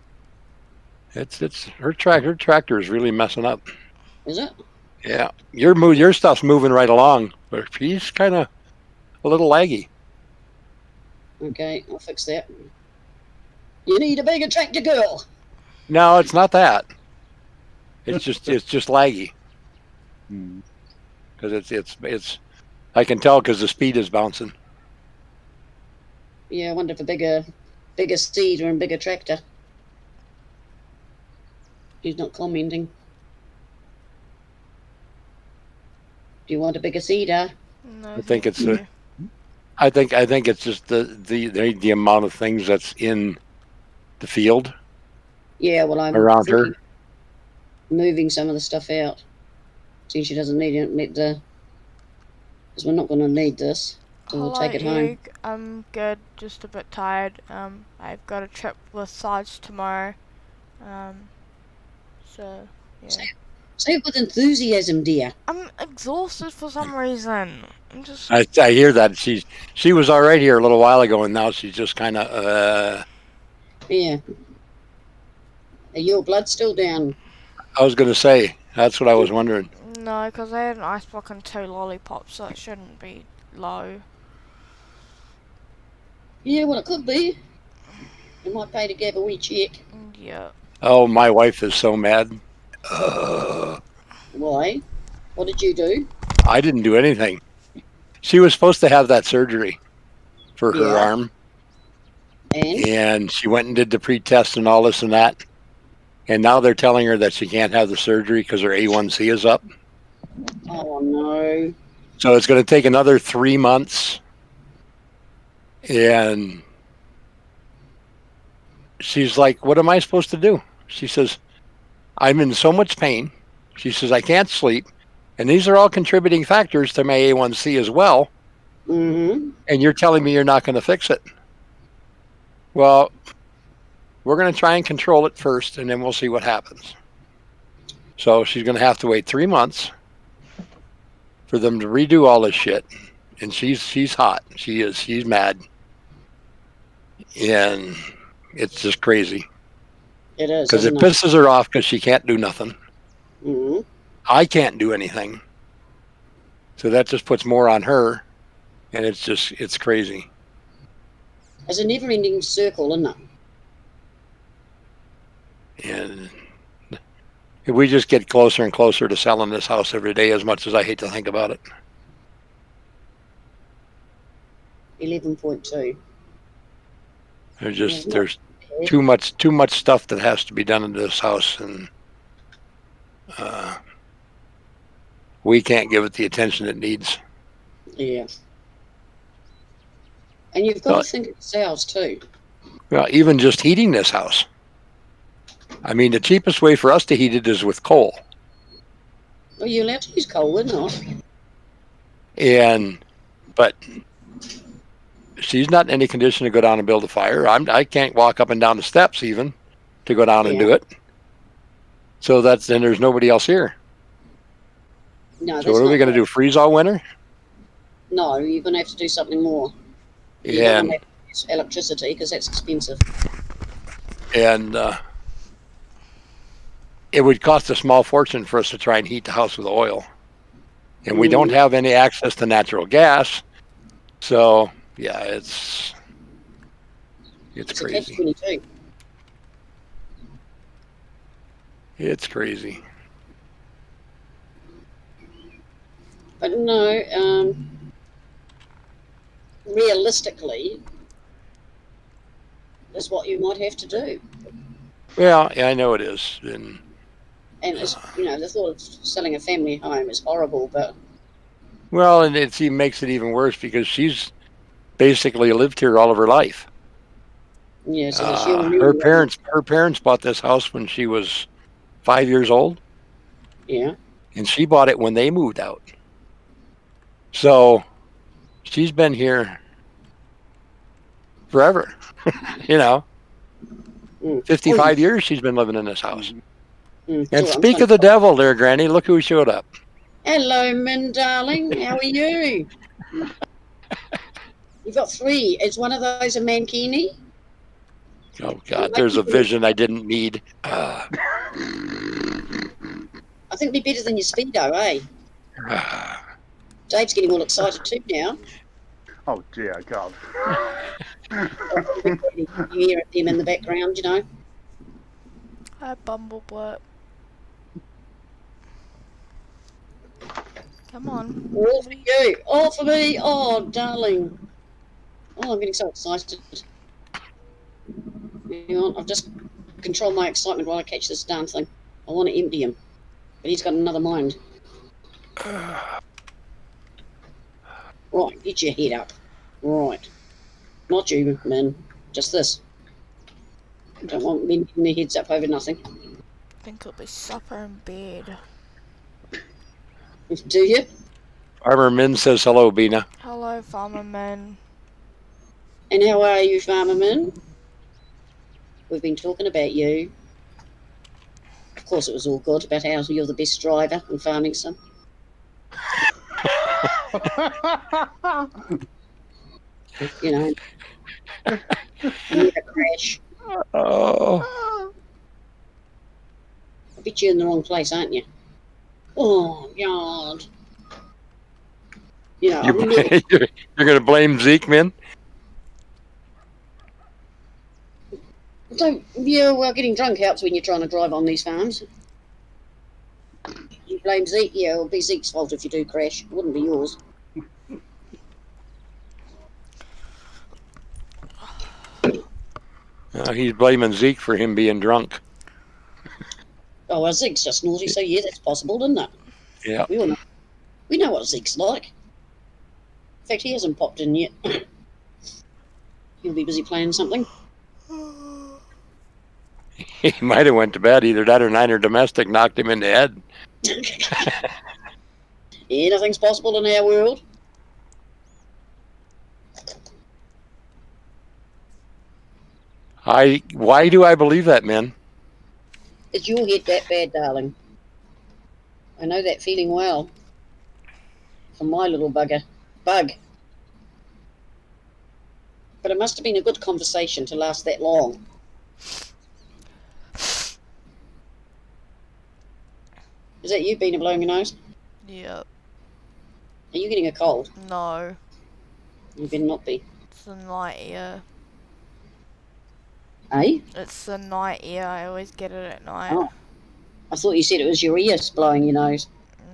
S5: It's her tractor is really messing up.
S1: Is it?
S5: Yeah, your stuff's moving right along, but he's kind of a little laggy.
S1: Okay, I'll fix that. You need a bigger tractor, girl.
S5: No, it's not that. It's just laggy
S7: Mm.
S5: because it's. I can tell because the speed is bouncing.
S1: Yeah, I wonder if a bigger seed or a bigger tractor. He's not commenting. Do you want a bigger seeder?
S2: No,
S5: I think it's
S2: thank you.
S5: I think it's just the amount of things that's in the field
S1: Yeah, well, I'm
S5: around her.
S1: thinking moving some of the stuff out. Since she doesn't need it, because we're not going to need this, so we'll take it
S2: Hello,
S1: home.
S2: Egg. I'm good, just a bit tired. I've got a trip with Sarge tomorrow. So, yeah.
S1: Say it with enthusiasm, dear.
S2: I'm exhausted for some reason. I'm just...
S5: I hear that she was all right here a little while ago, and now she's just kind of.
S1: Yeah. Are your blood still down?
S5: I was gonna say that's what I was wondering.
S2: No, because I had an ice block and 2 lollipops, so it shouldn't be low.
S1: Yeah, well, it could be. You might pay to give a wee check.
S2: Yeah.
S5: Oh, my wife is so mad.
S1: Why? What did you do?
S5: I didn't do anything. She was supposed to have that surgery for her
S1: Yeah.
S5: arm,
S1: And?
S5: and she went and did the pre-test and all this and that. And now they're telling her that she can't have the surgery because her A1C is up.
S1: Oh, no.
S5: So it's going to take another 3 months. And she's like, what am I supposed to do? She says, I'm in so much pain. She says, I can't sleep. And these are all contributing factors to my A1C as well.
S1: Mm-hmm.
S5: And you're telling me you're not going to fix it. Well, we're going to try and control it first, and then we'll see what happens. So she's going to have to wait 3 months for them to redo all this shit. And she's hot. She's mad. And it's just crazy.
S1: It is.
S5: Because it
S1: isn't
S5: pisses her off because she can't do nothing.
S1: Mm-hmm.
S5: I can't do anything. So that just puts more on her. And it's crazy.
S1: It's a never-ending circle, isn't it?
S5: And if we just get closer and closer to selling this house every day, as much as I hate to think about it.
S1: 11.2.
S5: There's too much stuff that has to be done in this house, and we can't give it the attention it needs.
S1: Yeah. And you've got to think of yourselves too.
S5: Well, even just heating this house. I mean, the cheapest way for us to heat it is with coal.
S1: Well, you're allowed to use coal, we're not.
S5: But she's not in any condition to go down and build a fire. I can't walk up and down the steps even to go down and do it. So then there's nobody else here.
S1: No.
S5: So what are we going to do? Freeze all winter?
S1: No, you're going to have to do something more.
S5: Yeah.
S1: You're going to have to use electricity because that's expensive.
S5: And it would cost a small fortune for us to try and heat the house with oil. And we don't have any access to natural gas. So, yeah, it's crazy.
S1: A catch-22.
S5: It's crazy.
S1: But no, realistically, is what you might have to do.
S5: Well, yeah, I know it is. And
S1: it's, the thought of selling a family home is horrible, but...
S5: Well, and it makes it even worse because she's basically lived here all of her life.
S1: Yeah, so
S5: her parents bought this house when she was 5 years old.
S1: Yeah.
S5: And she bought it when they moved out. So she's been here forever. 55 years she's been living in this house. And speak of the devil there, Granny, look who showed up.
S1: Hello, Min, darling. How are you? You've got 3. Is one of those a mankini?
S5: Oh, God, there's a vision I didn't need.
S1: I think it'd be better than your Speedo, eh? Dave's getting all excited too now.
S7: Oh, dear God.
S1: You hear them in the background,
S2: Hi, Bumbleblood. Come on.
S1: All for you. All for me. Oh, darling. Oh, I'm getting so excited. Hang on, I've just controlled my excitement while I catch this damn thing. I want to empty him. But he's got another mind. Right, get your head up. Right. Not you, man. Just this. Don't want me getting their heads up over nothing.
S2: I think it'll be supper in bed.
S1: Do you?
S5: Farmer Min says hello, Bina.
S2: Hello, Farmer Man.
S1: And how are you, Farmer Man? We've been talking about you. Of course, it was all good about how you're the best driver in farming, son. You need a crash.
S5: Oh.
S1: I bet you're in the wrong place, aren't you? Oh, God.
S5: You're going to blame Zeke, Min?
S1: Getting drunk helps when you're trying to drive on these farms. You blame Zeke, it'll be Zeke's fault if you do crash. It wouldn't be yours.
S5: He's blaming Zeke for him being drunk.
S1: Oh, well, Zeke's just naughty, so yeah, that's possible, isn't it?
S5: Yeah.
S1: We know what Zeke's like. In fact, he hasn't popped in yet. He'll be busy playing something.
S5: He might have went to bed. Either that or Niner Domestic knocked him in the head.
S1: Anything's possible in our world.
S5: Why do I believe that, man?
S1: Is your head that bad, darling? I know that feeling well. From my little bug. But it must have been a good conversation to last that long. Is that you being blowing your nose?
S8: Yep.
S1: Are you getting a cold?
S8: No.
S1: You better not be.
S8: It's the night ear.
S1: Eh?
S8: It's the night ear. I always get it at night.
S1: Oh. I thought you said it was your ears blowing your nose.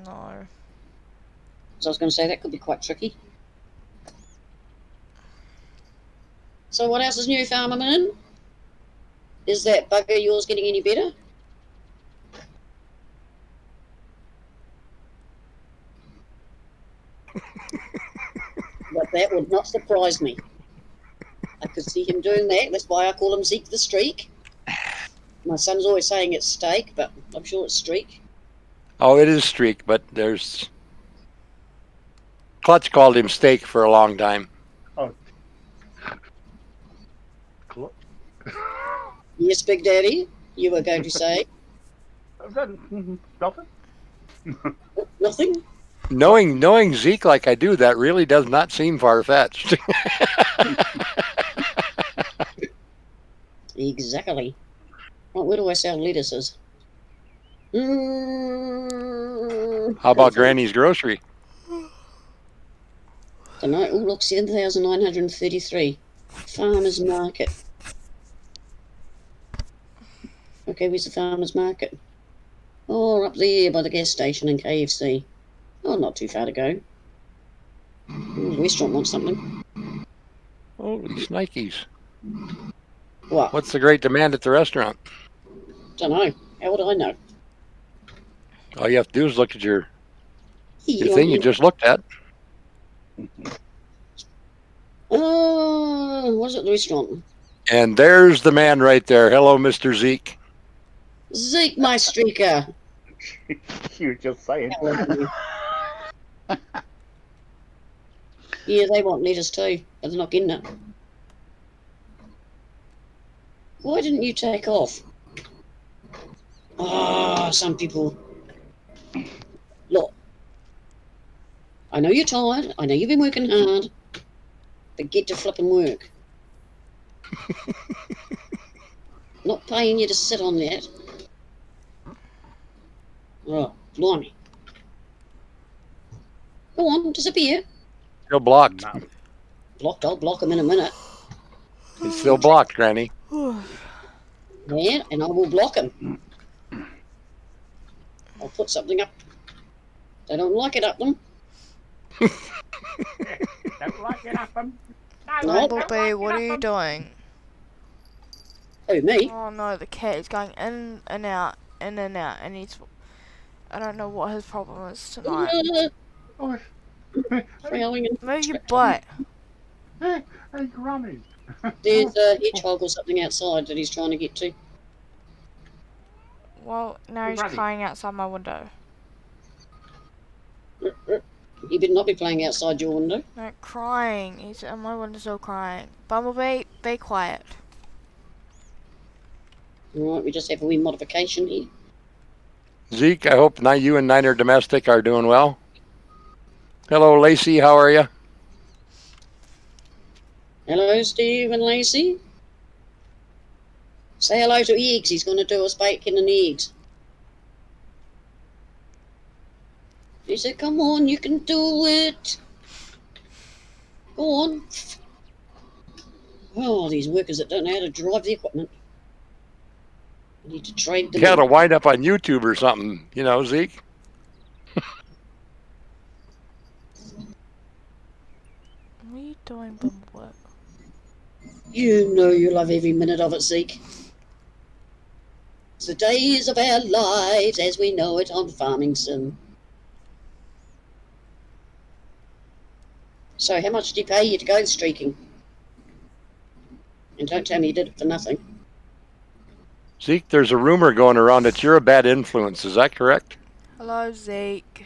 S8: No.
S1: So I was going to say that could be quite tricky. So what else is new, Farmerman? Is that bugger yours getting any better? But that would not surprise me. I could see him doing that. That's why I call him Zeke the Streak. My son's always saying it's Steak, but I'm sure it's Streak.
S5: Oh, it is Streak, but there's... Clutch called him Steak for a long time.
S1: Yes, Big Daddy, you were going to say
S7: Nothing.
S1: nothing?
S5: Knowing Zeke like I do, that really does not seem far-fetched.
S1: Exactly. Right, where do I sell lettuces?
S5: How about Granny's Grocery?
S1: Don't know. Oh, look, 7,933. Farmer's Market. Okay, where's the Farmer's Market? Oh, up there by the gas station and KFC. Oh, not too far to go. Oh, the restaurant wants something.
S5: Holy shnikes.
S1: What?
S5: What's the great demand at the restaurant?
S1: Don't know. How would I know?
S5: All you have to do is look at your
S1: You
S5: thing you just looked at.
S1: Oh, was it the restaurant?
S5: And there's the man right there. Hello, Mr. Zeke.
S1: Zeke, my streaker.
S7: You were just saying.
S1: Yeah, they want lettuce too, but they're not getting it. Why didn't you take off? Ah, some people. Look, I know you're tired. I know you've been working hard, but get to flipping work. Not paying you to sit on that. Oh, blimey. Go on, disappear.
S5: Still blocked.
S7: No.
S1: Blocked, I'll block him in a minute.
S5: He's still blocked, Granny.
S1: Yeah, and I will block him. I'll put something up. They don't like it up them.
S7: Don't like it happen.
S1: No.
S8: Bumblebee, what are you doing?
S1: Oh, me?
S8: Oh no, the cat is going in and out, and he's... I don't know what his problem is tonight.
S1: Frowning and
S8: Move your butt.
S7: Hey, Granny.
S1: there's a hedgehog or something outside that he's trying to get to.
S8: Well, now he's
S7: Ready.
S8: crying outside my window.
S1: He better not be playing outside your window.
S8: No, crying. He's on my windowsill crying. Bumblebee, be quiet.
S1: Alright, we just have a wee modification here.
S5: Zeke, I hope you and Niner Domestic are doing well. Hello, Lacey. How are you?
S1: Hello, Steve and Lacey. Say hello to Eggs. He's going to do us bacon and eggs. He said, come on, you can do it. Go on. Oh, these workers that don't know how to drive the equipment. I need to trade them.
S5: You got to wind up on YouTube or something, you know, Zeke.
S8: What are you doing, Bumblebee?
S1: You know you love every minute of it, Zeke. It's the days of our lives as we know it on Farming Sim. So how much did he pay you to go streaking? And don't tell me you did it for nothing.
S5: Zeke, there's a rumor going around that you're a bad influence. Is that correct?
S8: Hello, Zeke.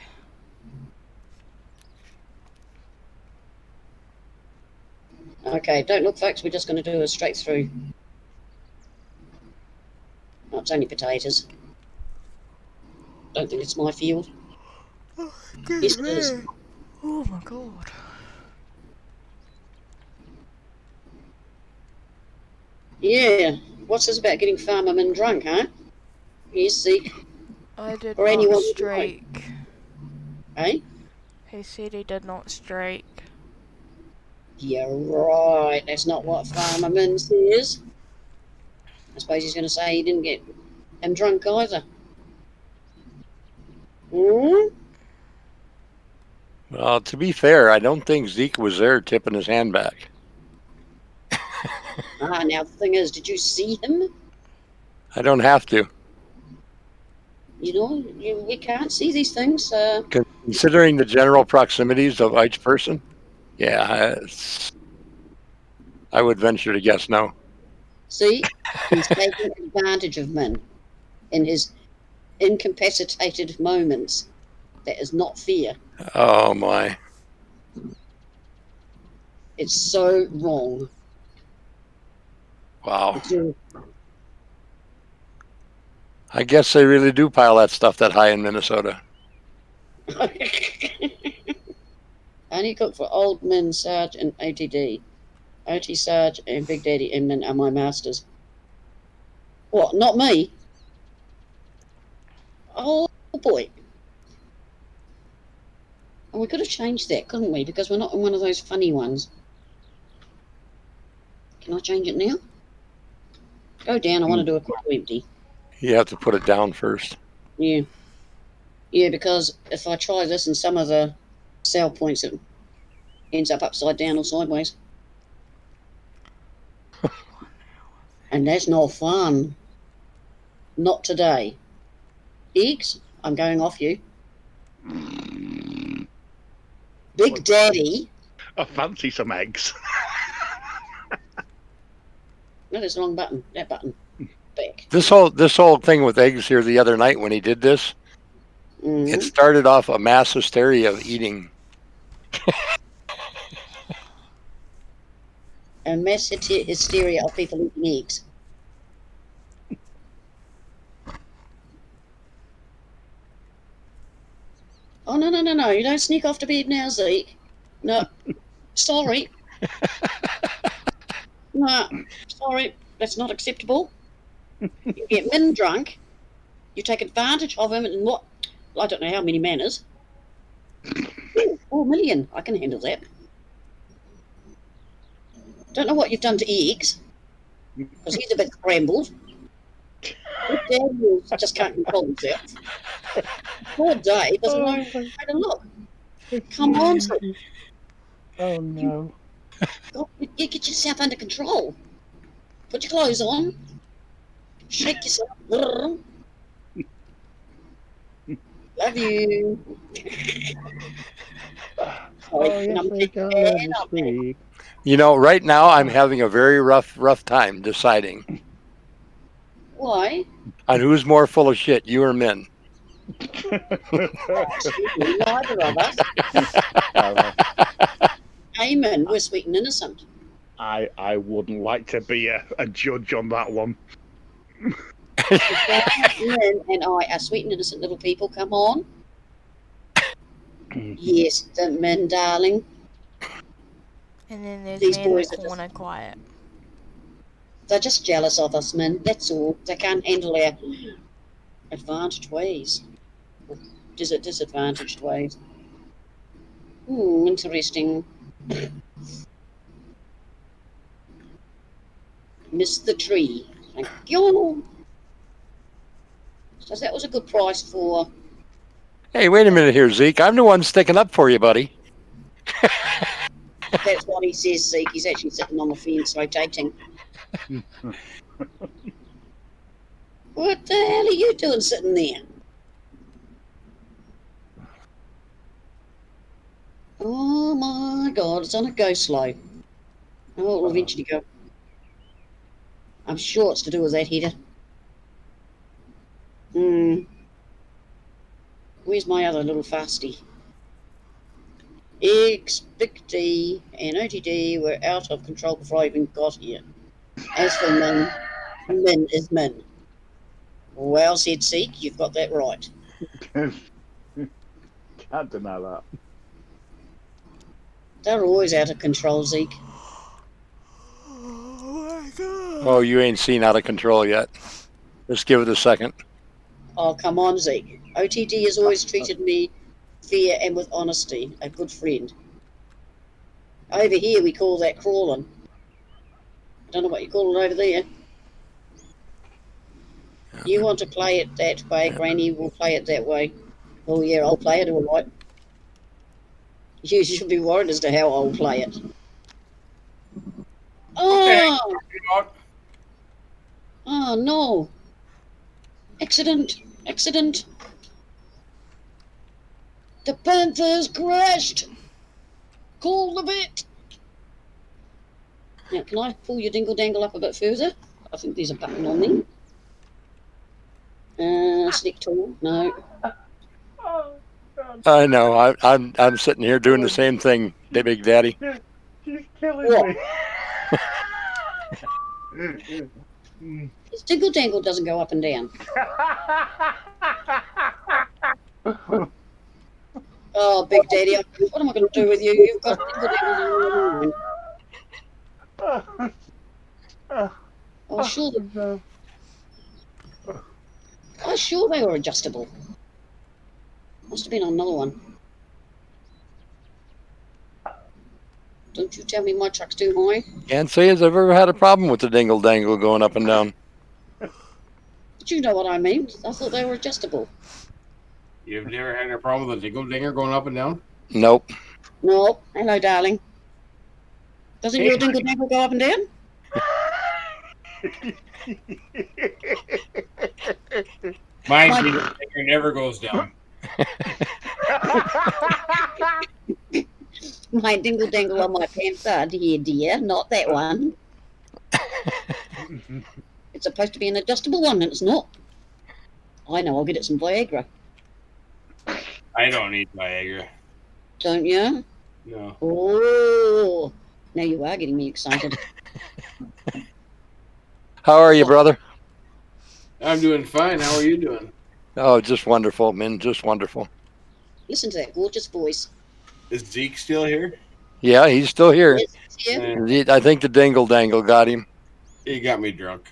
S1: Okay, don't look folks, we're just going to do a straight through. Oh, it's only potatoes. Don't think it's my field. Yes, it is.
S8: Oh my god.
S1: Yeah. What's this about getting farmermen drunk, huh? Yes, Zeke.
S8: I did
S1: Or
S8: not
S1: anyone would
S8: streak.
S1: Eh?
S8: He said he did not streak.
S1: Yeah, right. That's not what farmerman says. I suppose he's going to say he didn't get him drunk either. Hmm?
S5: Well, to be fair, I don't think Zeke was there tipping his hand back.
S1: Now the thing is, did you see him?
S5: I don't have to.
S1: You know, we can't see these things.
S5: Considering the general proximities of each person, yeah, I would venture to guess no.
S1: See, he's taking advantage of men in his incapacitated moments. That is not fair.
S5: Oh my.
S1: It's so wrong.
S5: Wow.
S1: It's
S5: I guess they really do pile that stuff that high in Minnesota.
S1: Only cook for Old Men, Sarge, and OTD. OT Sarge and Big Daddy Inman are my masters. What, not me? Oh boy. And we could have changed that, couldn't we? Because we're not in one of those funny ones. Can I change it now? Go down, I want to do a quick empty.
S5: You have to put it down first.
S1: Yeah. Yeah, because if I try this in some of the cell points, it ends up upside down or sideways. And that's not fun. Not today. Eggs, I'm going off you. Big Daddy.
S7: I fancy some eggs.
S1: No, there's the wrong button. That button. Back.
S5: This whole thing with eggs here the other night when he did this,
S1: Mhm.
S5: it started off a mass hysteria of eating.
S1: A mass hysteria of people eating eggs. Oh, no, no, no, no. You don't sneak off to bed now, Zeke. No. Sorry. No. Sorry. That's not acceptable. You get men drunk. You take advantage of him in what? I don't know how many manners. Ooh, 4 million. I can handle that. Don't know what you've done to eggs. Because he's a bit scrambled. Daniel just can't control himself. Poor Dave doesn't know how to look. Come on, Zeke.
S7: Oh no.
S1: You get yourself under control. Put your clothes on. Shake yourself. Love you.
S5: You know, right now I'm having a very rough time deciding
S1: Why?
S5: on who's more full of shit, you or Min.
S1: Neither of us. Amen. We're sweet and innocent.
S7: I wouldn't like to be a judge on that one.
S1: Men and I are sweet and innocent little people. Come on. Yes, the men, darling.
S8: And then there's
S1: These
S8: me in
S1: boys
S8: the
S1: are just-
S8: corner quiet.
S1: They're just jealous of us, men. That's all. They can't handle our advantaged ways. Or disadvantaged ways. Interesting. Missed the tree. Thank you. So that was a good price for.
S5: Hey, wait a minute here, Zeke. I'm the one sticking up for you, buddy.
S1: That's what he says, Zeke. He's actually sitting on the fence rotating. What the hell are you doing sitting there? Oh my god, it's on a go slow. Oh, it'll eventually go. I'm sure it's to do with that header. Where's my other little fasty? Eggs, Big D, and OTD were out of control before I even got here. As for Min, Min is Min. Well said, Zeke. You've got that right.
S7: Can't deny that.
S1: They're always out of control, Zeke.
S5: Oh, you ain't seen out of control yet. Just give it a second.
S1: Oh, come on, Zeke. OTD has always treated me fair and with honesty. A good friend. Over here, we call that crawling. I don't know what you call it over there. You want to play it that way, Granny, we'll play it that way. Oh, yeah, I'll play it all right. You should be worried as to how I'll play it. Oh! Oh, no. Accident. Accident. The Panthers crashed. Call the vet. Now, can I pull your dingle dangle up a bit further? I think there's a button on there. Sneak tool. No.
S5: I know. I'm sitting here doing the same thing, Big Daddy.
S7: She's killing
S1: What?
S7: me.
S1: This dingle dangle doesn't go up and down. Oh, Big Daddy, what am I going to do with you? You've got dingle dangles in your mind. Oh, sure they were adjustable. Must have been another one. Don't you tell me my truck's too high.
S5: Can't say as I've ever had a problem with the dingle dangle going up and down.
S1: But you know what I mean. I thought they were adjustable.
S9: You've never had a problem with a dingle dinger going up and down?
S5: Nope.
S1: No. Hello, darling. Doesn't your dingle dangle go up and down?
S9: My dingle dinger never goes down.
S1: My dingle dangle on my panther, dear, not that one. It's supposed to be an adjustable one, and it's not. I know, I'll get it some Viagra.
S9: I don't need Viagra.
S1: Don't you?
S9: No.
S1: Oh, now you are getting me excited.
S5: How are you, brother?
S9: I'm doing fine. How are you doing?
S5: Oh, just wonderful, man. Just wonderful.
S1: Listen to that gorgeous voice.
S9: Is Zeke still here?
S5: Yeah, he's still here.
S1: Yes, yeah.
S9: Yeah,
S5: I think the dingle dangle got him.
S9: he got me drunk.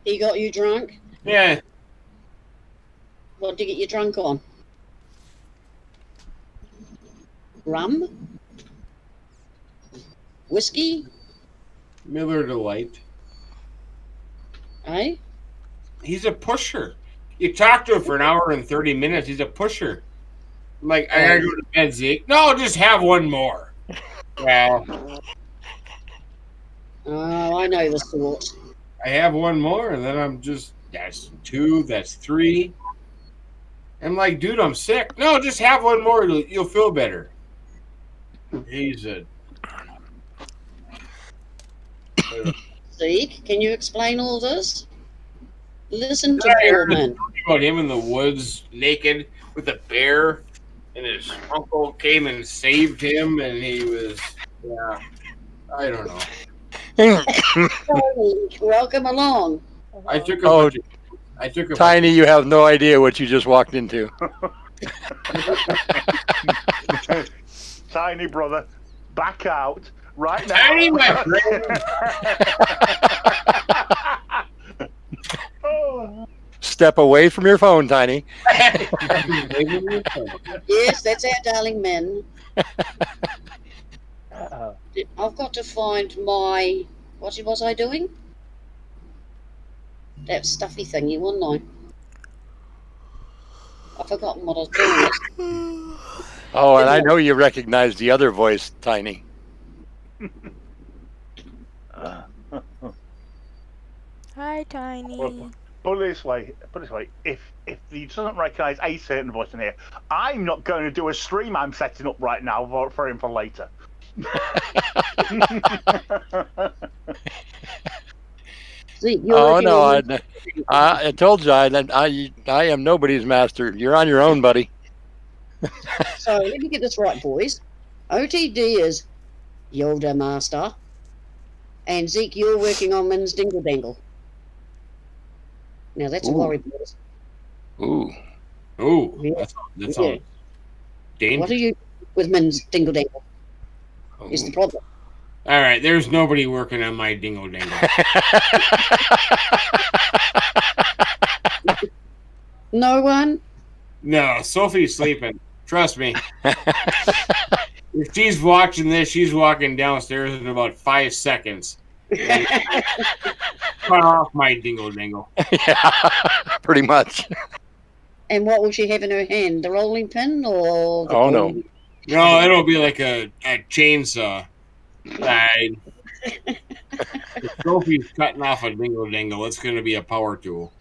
S1: He got you drunk?
S9: Yeah.
S1: What did he get you drunk on? Rum? Whiskey?
S9: Miller Delight.
S1: Eh?
S9: He's a pusher. You talk to him for an hour and 30 minutes. He's a pusher. I'm like, I gotta go to bed, Zeke. No, just have one more. Well,
S1: Oh, I know the sort.
S9: I have one more, and then I'm just, that's 2, that's 3. I'm like, dude, I'm sick. No, just have one more. You'll feel better. He's a.
S1: Zeke, can you explain all this? Listen to poor man.
S9: About him in the woods, naked, with a bear, and his uncle came and saved him, and he was, yeah, I don't know.
S1: Welcome along.
S9: I took a
S5: Oh,
S9: bunch of, I took a
S5: Tiny, you have no idea what you just walked into.
S7: Tiny brother, back out right now.
S9: Tiny, my friend.
S7: Oh.
S5: Step away from your phone, Tiny.
S1: Yes, that's our darling men. I've got to find my... What was I doing? That stuffy thingy, wasn't I? I've forgotten what I was doing.
S5: Oh, and I know you recognize the other voice, Tiny.
S8: Hi, Tiny.
S7: Well, put it this way, if he doesn't recognise a certain voice in here, I'm not going to do a stream I'm setting up right now for him for later.
S1: See, you're
S5: Oh
S1: working
S5: no,
S1: on-
S5: I told you I am nobody's master. You're on your own, buddy.
S1: So let me get this right, boys. OTD is Yoda Master, and Zeke, you're working on Min's Dingle Dangle. Now that's a
S5: Ooh.
S1: worry, boys.
S5: Ooh.
S9: Oh,
S1: Yeah.
S9: that's
S1: Yeah.
S9: sounds dangerous.
S1: What are you with Min's dingle dangle? Is the
S5: Ooh.
S1: problem?
S9: All right, there's nobody working on my dingle dangle.
S1: No one?
S9: No, Sophie's sleeping. Trust me. If she's watching this, she's walking downstairs in about 5 seconds. Cut off my dingle dangle.
S5: Yeah, pretty much.
S1: And what will she have in her hand? The rolling pin or the
S5: Oh, no.
S1: ball?
S9: No, it'll be like a chainsaw. Right. If Sophie's cutting off a dingle dangle, it's going to be a power tool.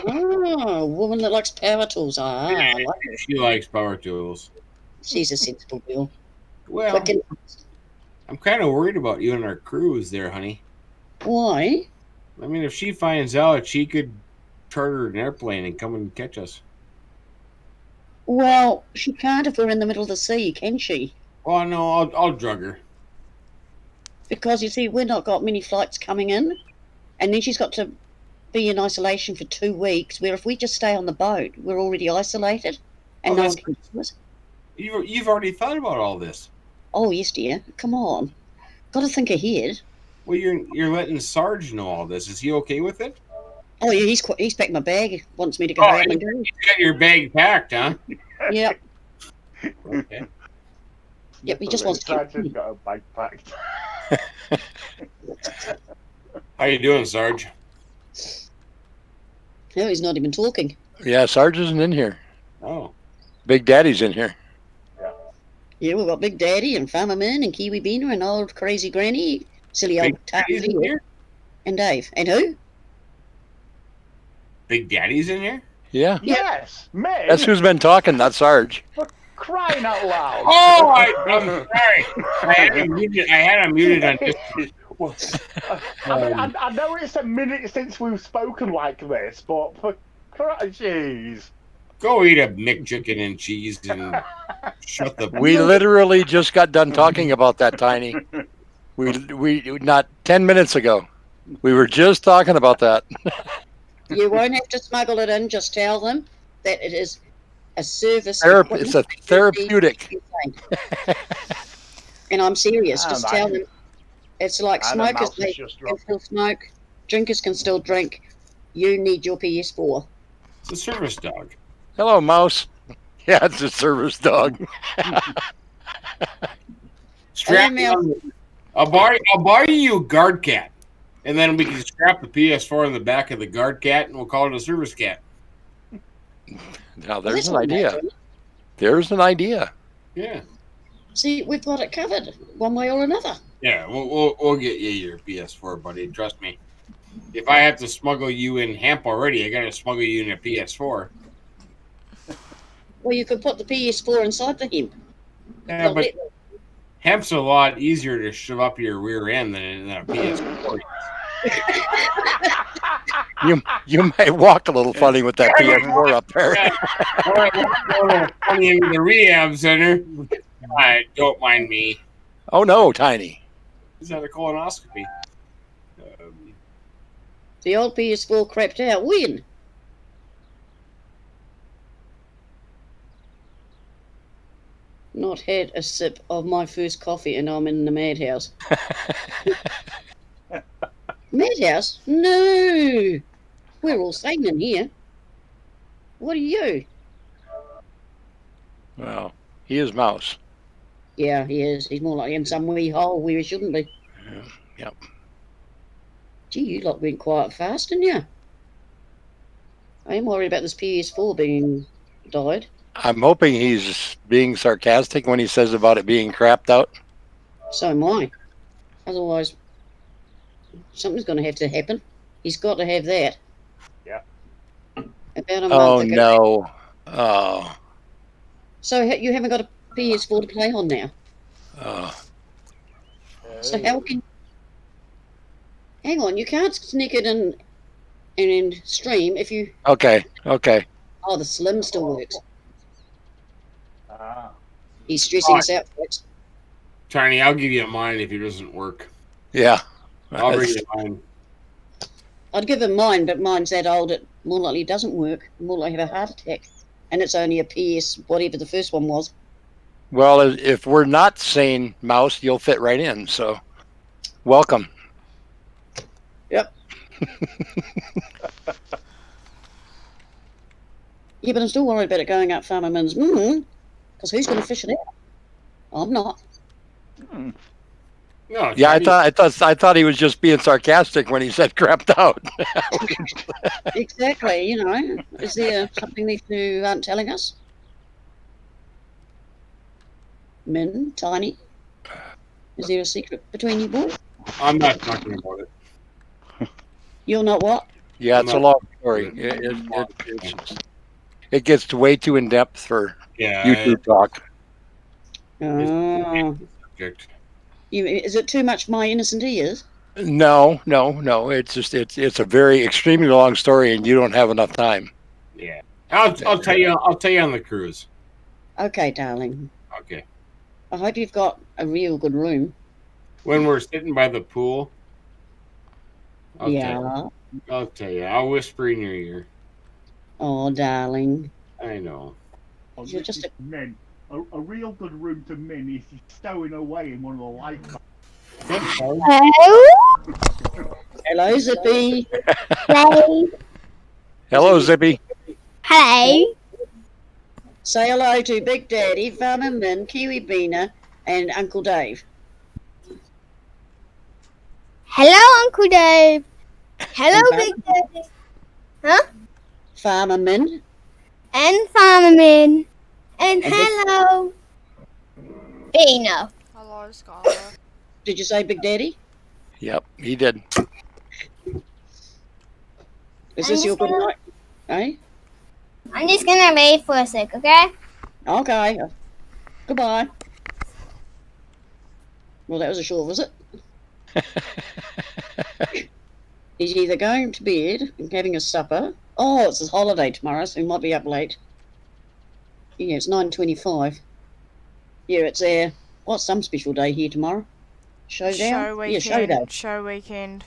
S1: Oh, a woman that likes power tools. Ah, I like her.
S9: She likes power tools.
S1: She's a sensible girl.
S9: Well,
S1: Quick and-
S9: I'm kind of worried about you and our crews there, honey.
S1: Why?
S9: I mean, if she finds out, she could charter an airplane and come and catch us.
S1: Well, she can't if we're in the middle of the sea, can she?
S9: Oh no, I'll drug her.
S1: Because you see, we've not got many flights coming in, and then she's got to be in isolation for 2 weeks. Where if we just stay on the boat, we're already isolated, and
S9: Oh,
S1: no one
S9: that's-
S1: can see us.
S9: You've already thought about all this.
S1: Oh yes, dear. Come on, got to think ahead.
S9: Well, you're letting Sarge know all this. Is he okay with it?
S1: Oh yeah, he's packed my bag. Wants me to go
S9: Oh,
S1: home and go.
S9: You got your bag packed, huh?
S1: Yep,
S9: Okay.
S1: yep. He just wants to.
S7: Sarge's got a bag packed.
S9: How you doing, Sarge?
S1: No, he's not even talking.
S5: Yeah, Sarge isn't in here.
S9: Oh,
S5: Big Daddy's in here.
S1: Yeah, we've got Big Daddy and Farmer Min and Kiwi Beaner and old crazy Granny, silly old
S9: Big Daddy's in
S1: Taffy,
S9: here.
S1: and Dave. And who?
S9: Big Daddy's in here.
S5: Yeah.
S7: Yes, me.
S5: That's who's been talking, not Sarge.
S7: Crying out loud.
S9: Oh, I'm sorry. I had him muted on.
S7: Well, I know it's a minute since we've spoken like this, but for Christ, jeez.
S9: Go eat a McChicken and cheese and shut the.
S5: We literally just got done talking about that, Tiny. We not 10 minutes ago. We were just talking about that.
S1: You won't have to smuggle it in. Just tell them that it is a service.
S5: It's a therapeutic.
S1: And I'm serious.
S7: Ah,
S1: Just
S7: man.
S1: tell them it's like
S7: Adam
S1: smokers
S7: Mouse is
S1: they
S7: just
S1: can
S7: dropped.
S1: still smoke, drinkers can still drink. You need your PS4.
S9: It's a service dog.
S5: Hello, Mouse. Yeah, it's a service dog.
S9: Strap
S1: Hey, Mel.
S9: on. I'll buy you a guard cat, and then we can strap the PS4 on the back of the guard cat, and we'll call it a service cat.
S5: Now,
S1: Well,
S5: there's
S1: that's
S5: an
S1: not
S5: idea.
S1: bad.
S5: There's an idea.
S9: Yeah,
S1: See, we've got it covered one way or another.
S9: yeah. We'll get you your PS4, buddy. Trust me. If I have to smuggle you in hemp already, I gotta smuggle you in a PS4.
S1: Well, you could put the PS4 inside the hemp.
S9: Yeah,
S1: Well,
S9: but
S1: let-
S9: hemp's a lot easier to shove up your rear end than a PS4.
S5: You might walk a little funny with that PS4 up there.
S9: Or a little funny in the rehab center. Don't mind me.
S5: Oh no, Tiny.
S9: Is that a colonoscopy?
S1: The old PS4 crapped out. When? Not had a sip of my first coffee and I'm in the madhouse. Madhouse? No! We're all sane in here. What are you?
S5: Well, he is Mouse.
S1: Yeah, he is. He's more like in some wee hole where he shouldn't be.
S5: Yep.
S1: Gee, you lot went quite fast, didn't you? I'm worried about this PS4 being died.
S5: I'm hoping he's being sarcastic when he says about it being crapped out.
S1: So am I. Otherwise, something's going to have to happen. He's got to have that.
S7: Yeah.
S1: About a month
S5: Oh
S1: ago.
S5: no. Oh.
S1: So you haven't got a PS4 to play on now.
S5: Oh.
S1: So how can? Hang on, you can't sneak it in and stream if you.
S5: Okay. Okay.
S1: Oh, the Slim still works.
S7: Ah.
S1: He's stressing us out, folks.
S9: Tiny, I'll give you mine if it doesn't work.
S5: Yeah.
S9: I'll bring
S5: That's-
S9: you mine.
S1: I'd give him mine, but mine's that old. It more likely doesn't work. More likely have a heart attack. And it's only a PS, whatever the first one was.
S5: Well, if we're not saying mouse, you'll fit right in. So, welcome.
S1: Yep. Yeah, but I'm still worried about it going up Farmerman's moon, because who's going to fish it out? I'm not.
S9: No,
S5: Yeah, I thought he was just being sarcastic when he said crapped out.
S1: Exactly, you know. Is there something that you aren't telling us? Min, Tiny? Is there a secret between you boys?
S9: I'm not talking about it.
S1: You're not what?
S5: Yeah, it's a long story. It gets way too in depth for
S9: Yeah.
S5: YouTube talk.
S1: Oh.
S9: Subject.
S1: Is it too much my innocent ears?
S5: No. It's just it's a very extremely long story, and you don't have enough time.
S9: Yeah. I'll tell you. I'll tell you on the cruise.
S1: Okay, darling.
S9: Okay.
S1: I hope you've got a real good room.
S9: When we're sitting by the pool. I'll
S1: Yeah.
S9: tell you. I'll whisper in your ear.
S1: Oh, darling.
S9: I know.
S1: You're just a...
S7: Men. A real good room to men is stowing away in one of the light.
S10: Hello?
S1: Hello, Zippy.
S10: Hello?
S5: Hello, Zippy.
S10: Hello?
S1: Say hello to Big Daddy, Farmer Min, Kiwi Beaner, and Uncle Dave.
S10: Hello, Uncle Dave. Hello, Big Daddy. Huh?
S1: Farmer Min.
S10: And Farmerman. And
S1: And
S10: hello, Bino.
S8: Hello, Skylar.
S1: Did you say Big Daddy?
S5: Yep, he did.
S1: Is this your good night? Eh?
S10: I'm just gonna leave for a sec, okay?
S1: Okay. Goodbye. Well, that was a short visit. He's either going to bed and having a supper. Oh, it's his holiday tomorrow, so he might be up late. Yeah, it's 9:25. Yeah, it's what's some special day here tomorrow? Showdown?
S8: Show weekend.
S1: Yeah, showdown.
S8: Show weekend.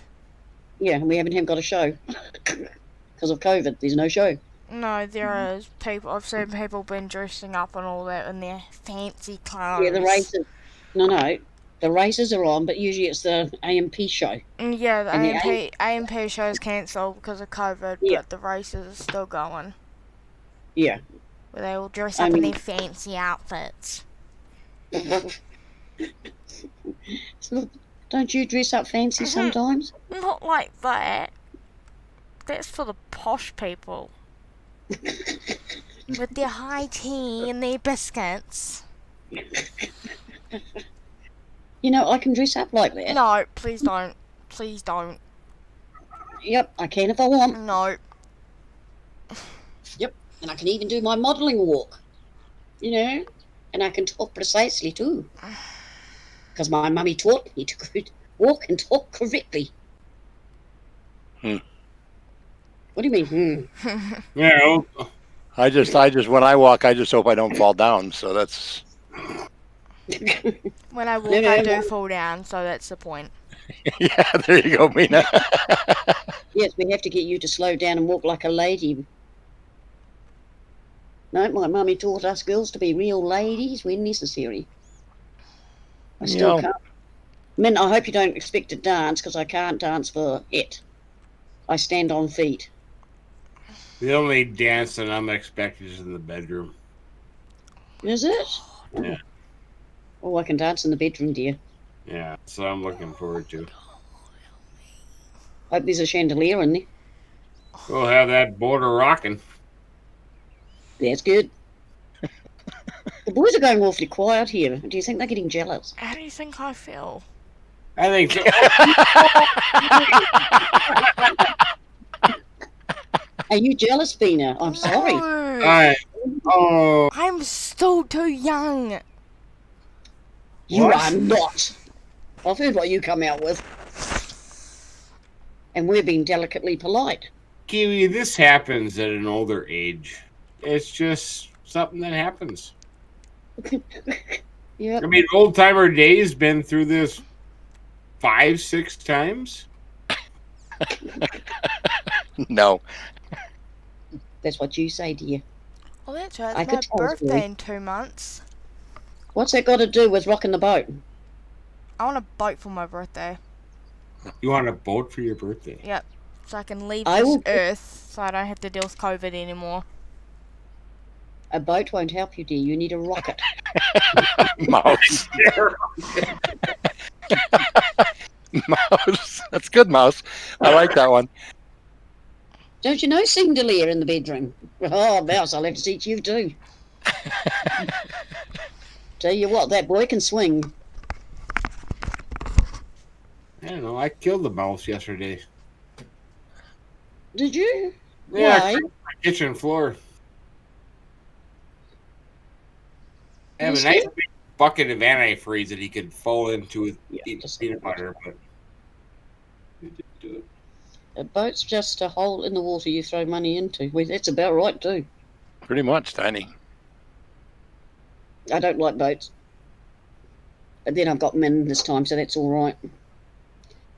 S1: Yeah, and we haven't got a show. Because of COVID, there's no show.
S8: No, there is people. I've seen people been dressing up and all that in their fancy clothes.
S1: Yeah, the races. No. The races are on, but usually it's the AMP show.
S8: Yeah, the
S1: And the
S8: AMP show's cancelled because of COVID,
S1: Yeah.
S8: but the races are still going.
S1: Yeah.
S8: Where they all dress
S1: I
S8: up in
S1: mean-
S8: their fancy outfits.
S1: So, don't you dress up fancy sometimes?
S8: Not like that. That's for the posh people. With their high tea and their biscuits.
S1: You know, I can dress up like that.
S8: No, please don't. Please don't.
S1: Yep, I can if I want.
S8: No.
S1: Yep, and I can even do my modelling walk. You know, and I can talk precisely too. Because my mummy taught me to walk and talk correctly.
S5: Hmm.
S1: What do you mean?
S9: Yeah. well,
S5: I just when I walk, I just hope I don't fall down. So that's
S8: When I walk,
S1: No,
S8: I
S1: no,
S8: do
S1: no.
S8: fall down, so that's the point.
S5: yeah. There you go, Mina.
S1: Yes, we have to get you to slow down and walk like a lady. No, my mummy taught us girls to be real ladies when necessary. I still
S5: Yeah.
S1: can't. Min, I hope you don't expect to dance, because I can't dance for it. I stand on feet.
S9: The only dancing I'm expected is in the bedroom.
S1: Is it?
S9: Yeah.
S1: Oh, I can dance in the bedroom, dear.
S9: Yeah. So I'm looking forward to.
S1: Hope there's a chandelier in there.
S9: We'll have that border rocking.
S1: That's good. The boys are going awfully quiet here. Do you think they're getting jealous?
S8: How do you think I feel?
S9: I think so.
S1: Are you jealous, Bina? I'm sorry.
S8: No,
S9: Oh.
S8: I'm still too young.
S1: You
S9: What?
S1: are not. I've heard what you come out with. And we're being delicately polite.
S9: Kiwi, this happens at an older age. It's just something that happens.
S1: Yep.
S9: I mean, Old Timer Dave's been through this 5-6 times.
S5: No.
S1: That's what you say, dear.
S8: Oh, that's right.
S1: I
S8: It's my
S1: could tell,
S8: birthday
S1: Zoe.
S8: in 2 months.
S1: What's that got to do with rocking the boat?
S8: I want a boat for my birthday.
S9: You want a boat for your birthday?
S8: Yep. So I can leave
S1: I
S8: this
S1: will-
S8: earth so I don't have to deal with COVID anymore.
S1: A boat won't help you, dear. You need a rocket.
S5: Mouse. Mouse. That's good, Mouse. I like that one.
S1: Don't you know Cinderella in the bedroom? Oh, Mouse, I'll have to teach you too. Tell you what, that boy can swing.
S9: I don't know. I killed the mouse yesterday.
S1: Did you?
S9: Yeah,
S1: Why?
S9: my kitchen floor. I have
S1: You
S9: a nice
S1: scared?
S9: big bucket of antifreeze that he could fall into with
S1: Yeah, just-
S9: peanut butter, but he didn't do it.
S1: A boat's just a hole in the water you throw money into. Well, that's about right too.
S5: Pretty much, Tiny.
S1: I don't like boats. But then I've got Min this time, so that's all right.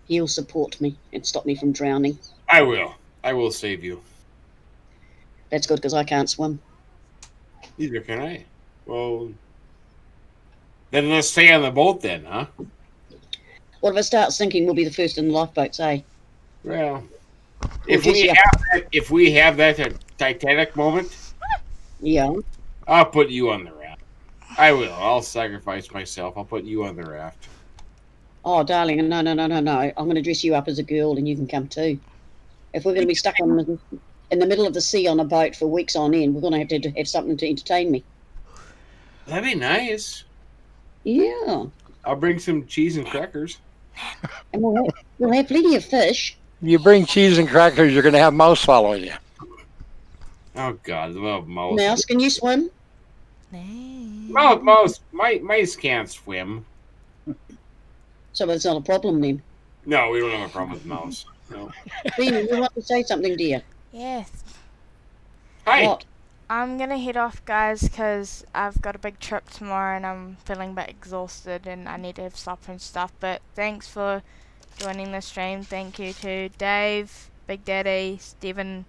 S1: He'll support me and stop me from drowning.
S9: I will. I will save you.
S1: That's good because I can't swim.
S9: Neither can I. Well, then let's stay on the boat then, huh?
S1: What if it starts sinking? We'll be the first in the lifeboats, eh?
S9: Well, if
S1: just
S9: we
S1: yeah.
S9: have that Titanic moment,
S1: Yeah.
S9: I'll put you on the raft. I will. I'll sacrifice myself. I'll put you on the raft.
S1: Oh, darling, no. I'm going to dress you up as a girl and you can come too. If we're going to be stuck in the middle of the sea on a boat for weeks on end, we're going to have something to entertain me.
S9: That'd be nice.
S1: Yeah.
S9: I'll bring some cheese and crackers.
S1: And we'll have plenty of fish.
S5: You bring cheese and crackers, you're going to have Mouse following you.
S9: Oh God, I love mouse.
S1: Mouse, can you swim?
S9: Mouse. Mice can't swim.
S1: So that's not a problem then.
S9: No, we don't have a problem with mouse. No.
S1: Beanie, you want to say something, dear?
S8: Yes.
S9: Hi.
S1: What?
S2: I'm gonna head off, guys, because I've got a big trip tomorrow and I'm feeling a bit exhausted and I need to have supper and stuff. But thanks for joining the stream. Thank you to Dave, Big Daddy, Stephen,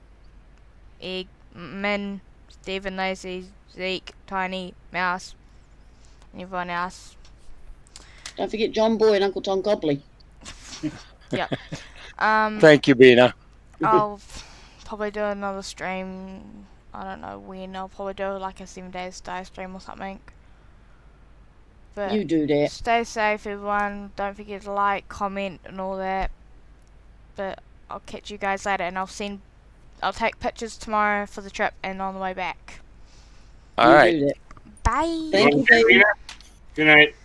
S2: Egg, Min, Stephen Lazy, Zeke, Tiny, Mouse, and everyone else.
S1: Don't forget John Boy and Uncle Tom Gobley.
S2: Yep.
S5: Thank you, Bina.
S2: I'll probably do another stream. I don't know when. I'll probably do like a 7 days die stream or something. But
S1: You do that.
S2: stay safe, everyone. Don't forget to like, comment, and all that. But I'll catch you guys later, and I'll take pictures tomorrow for the trip and on the way back.
S5: All
S1: You
S5: right.
S1: do that.
S2: Bye.
S1: Thank you, baby.
S9: Good night.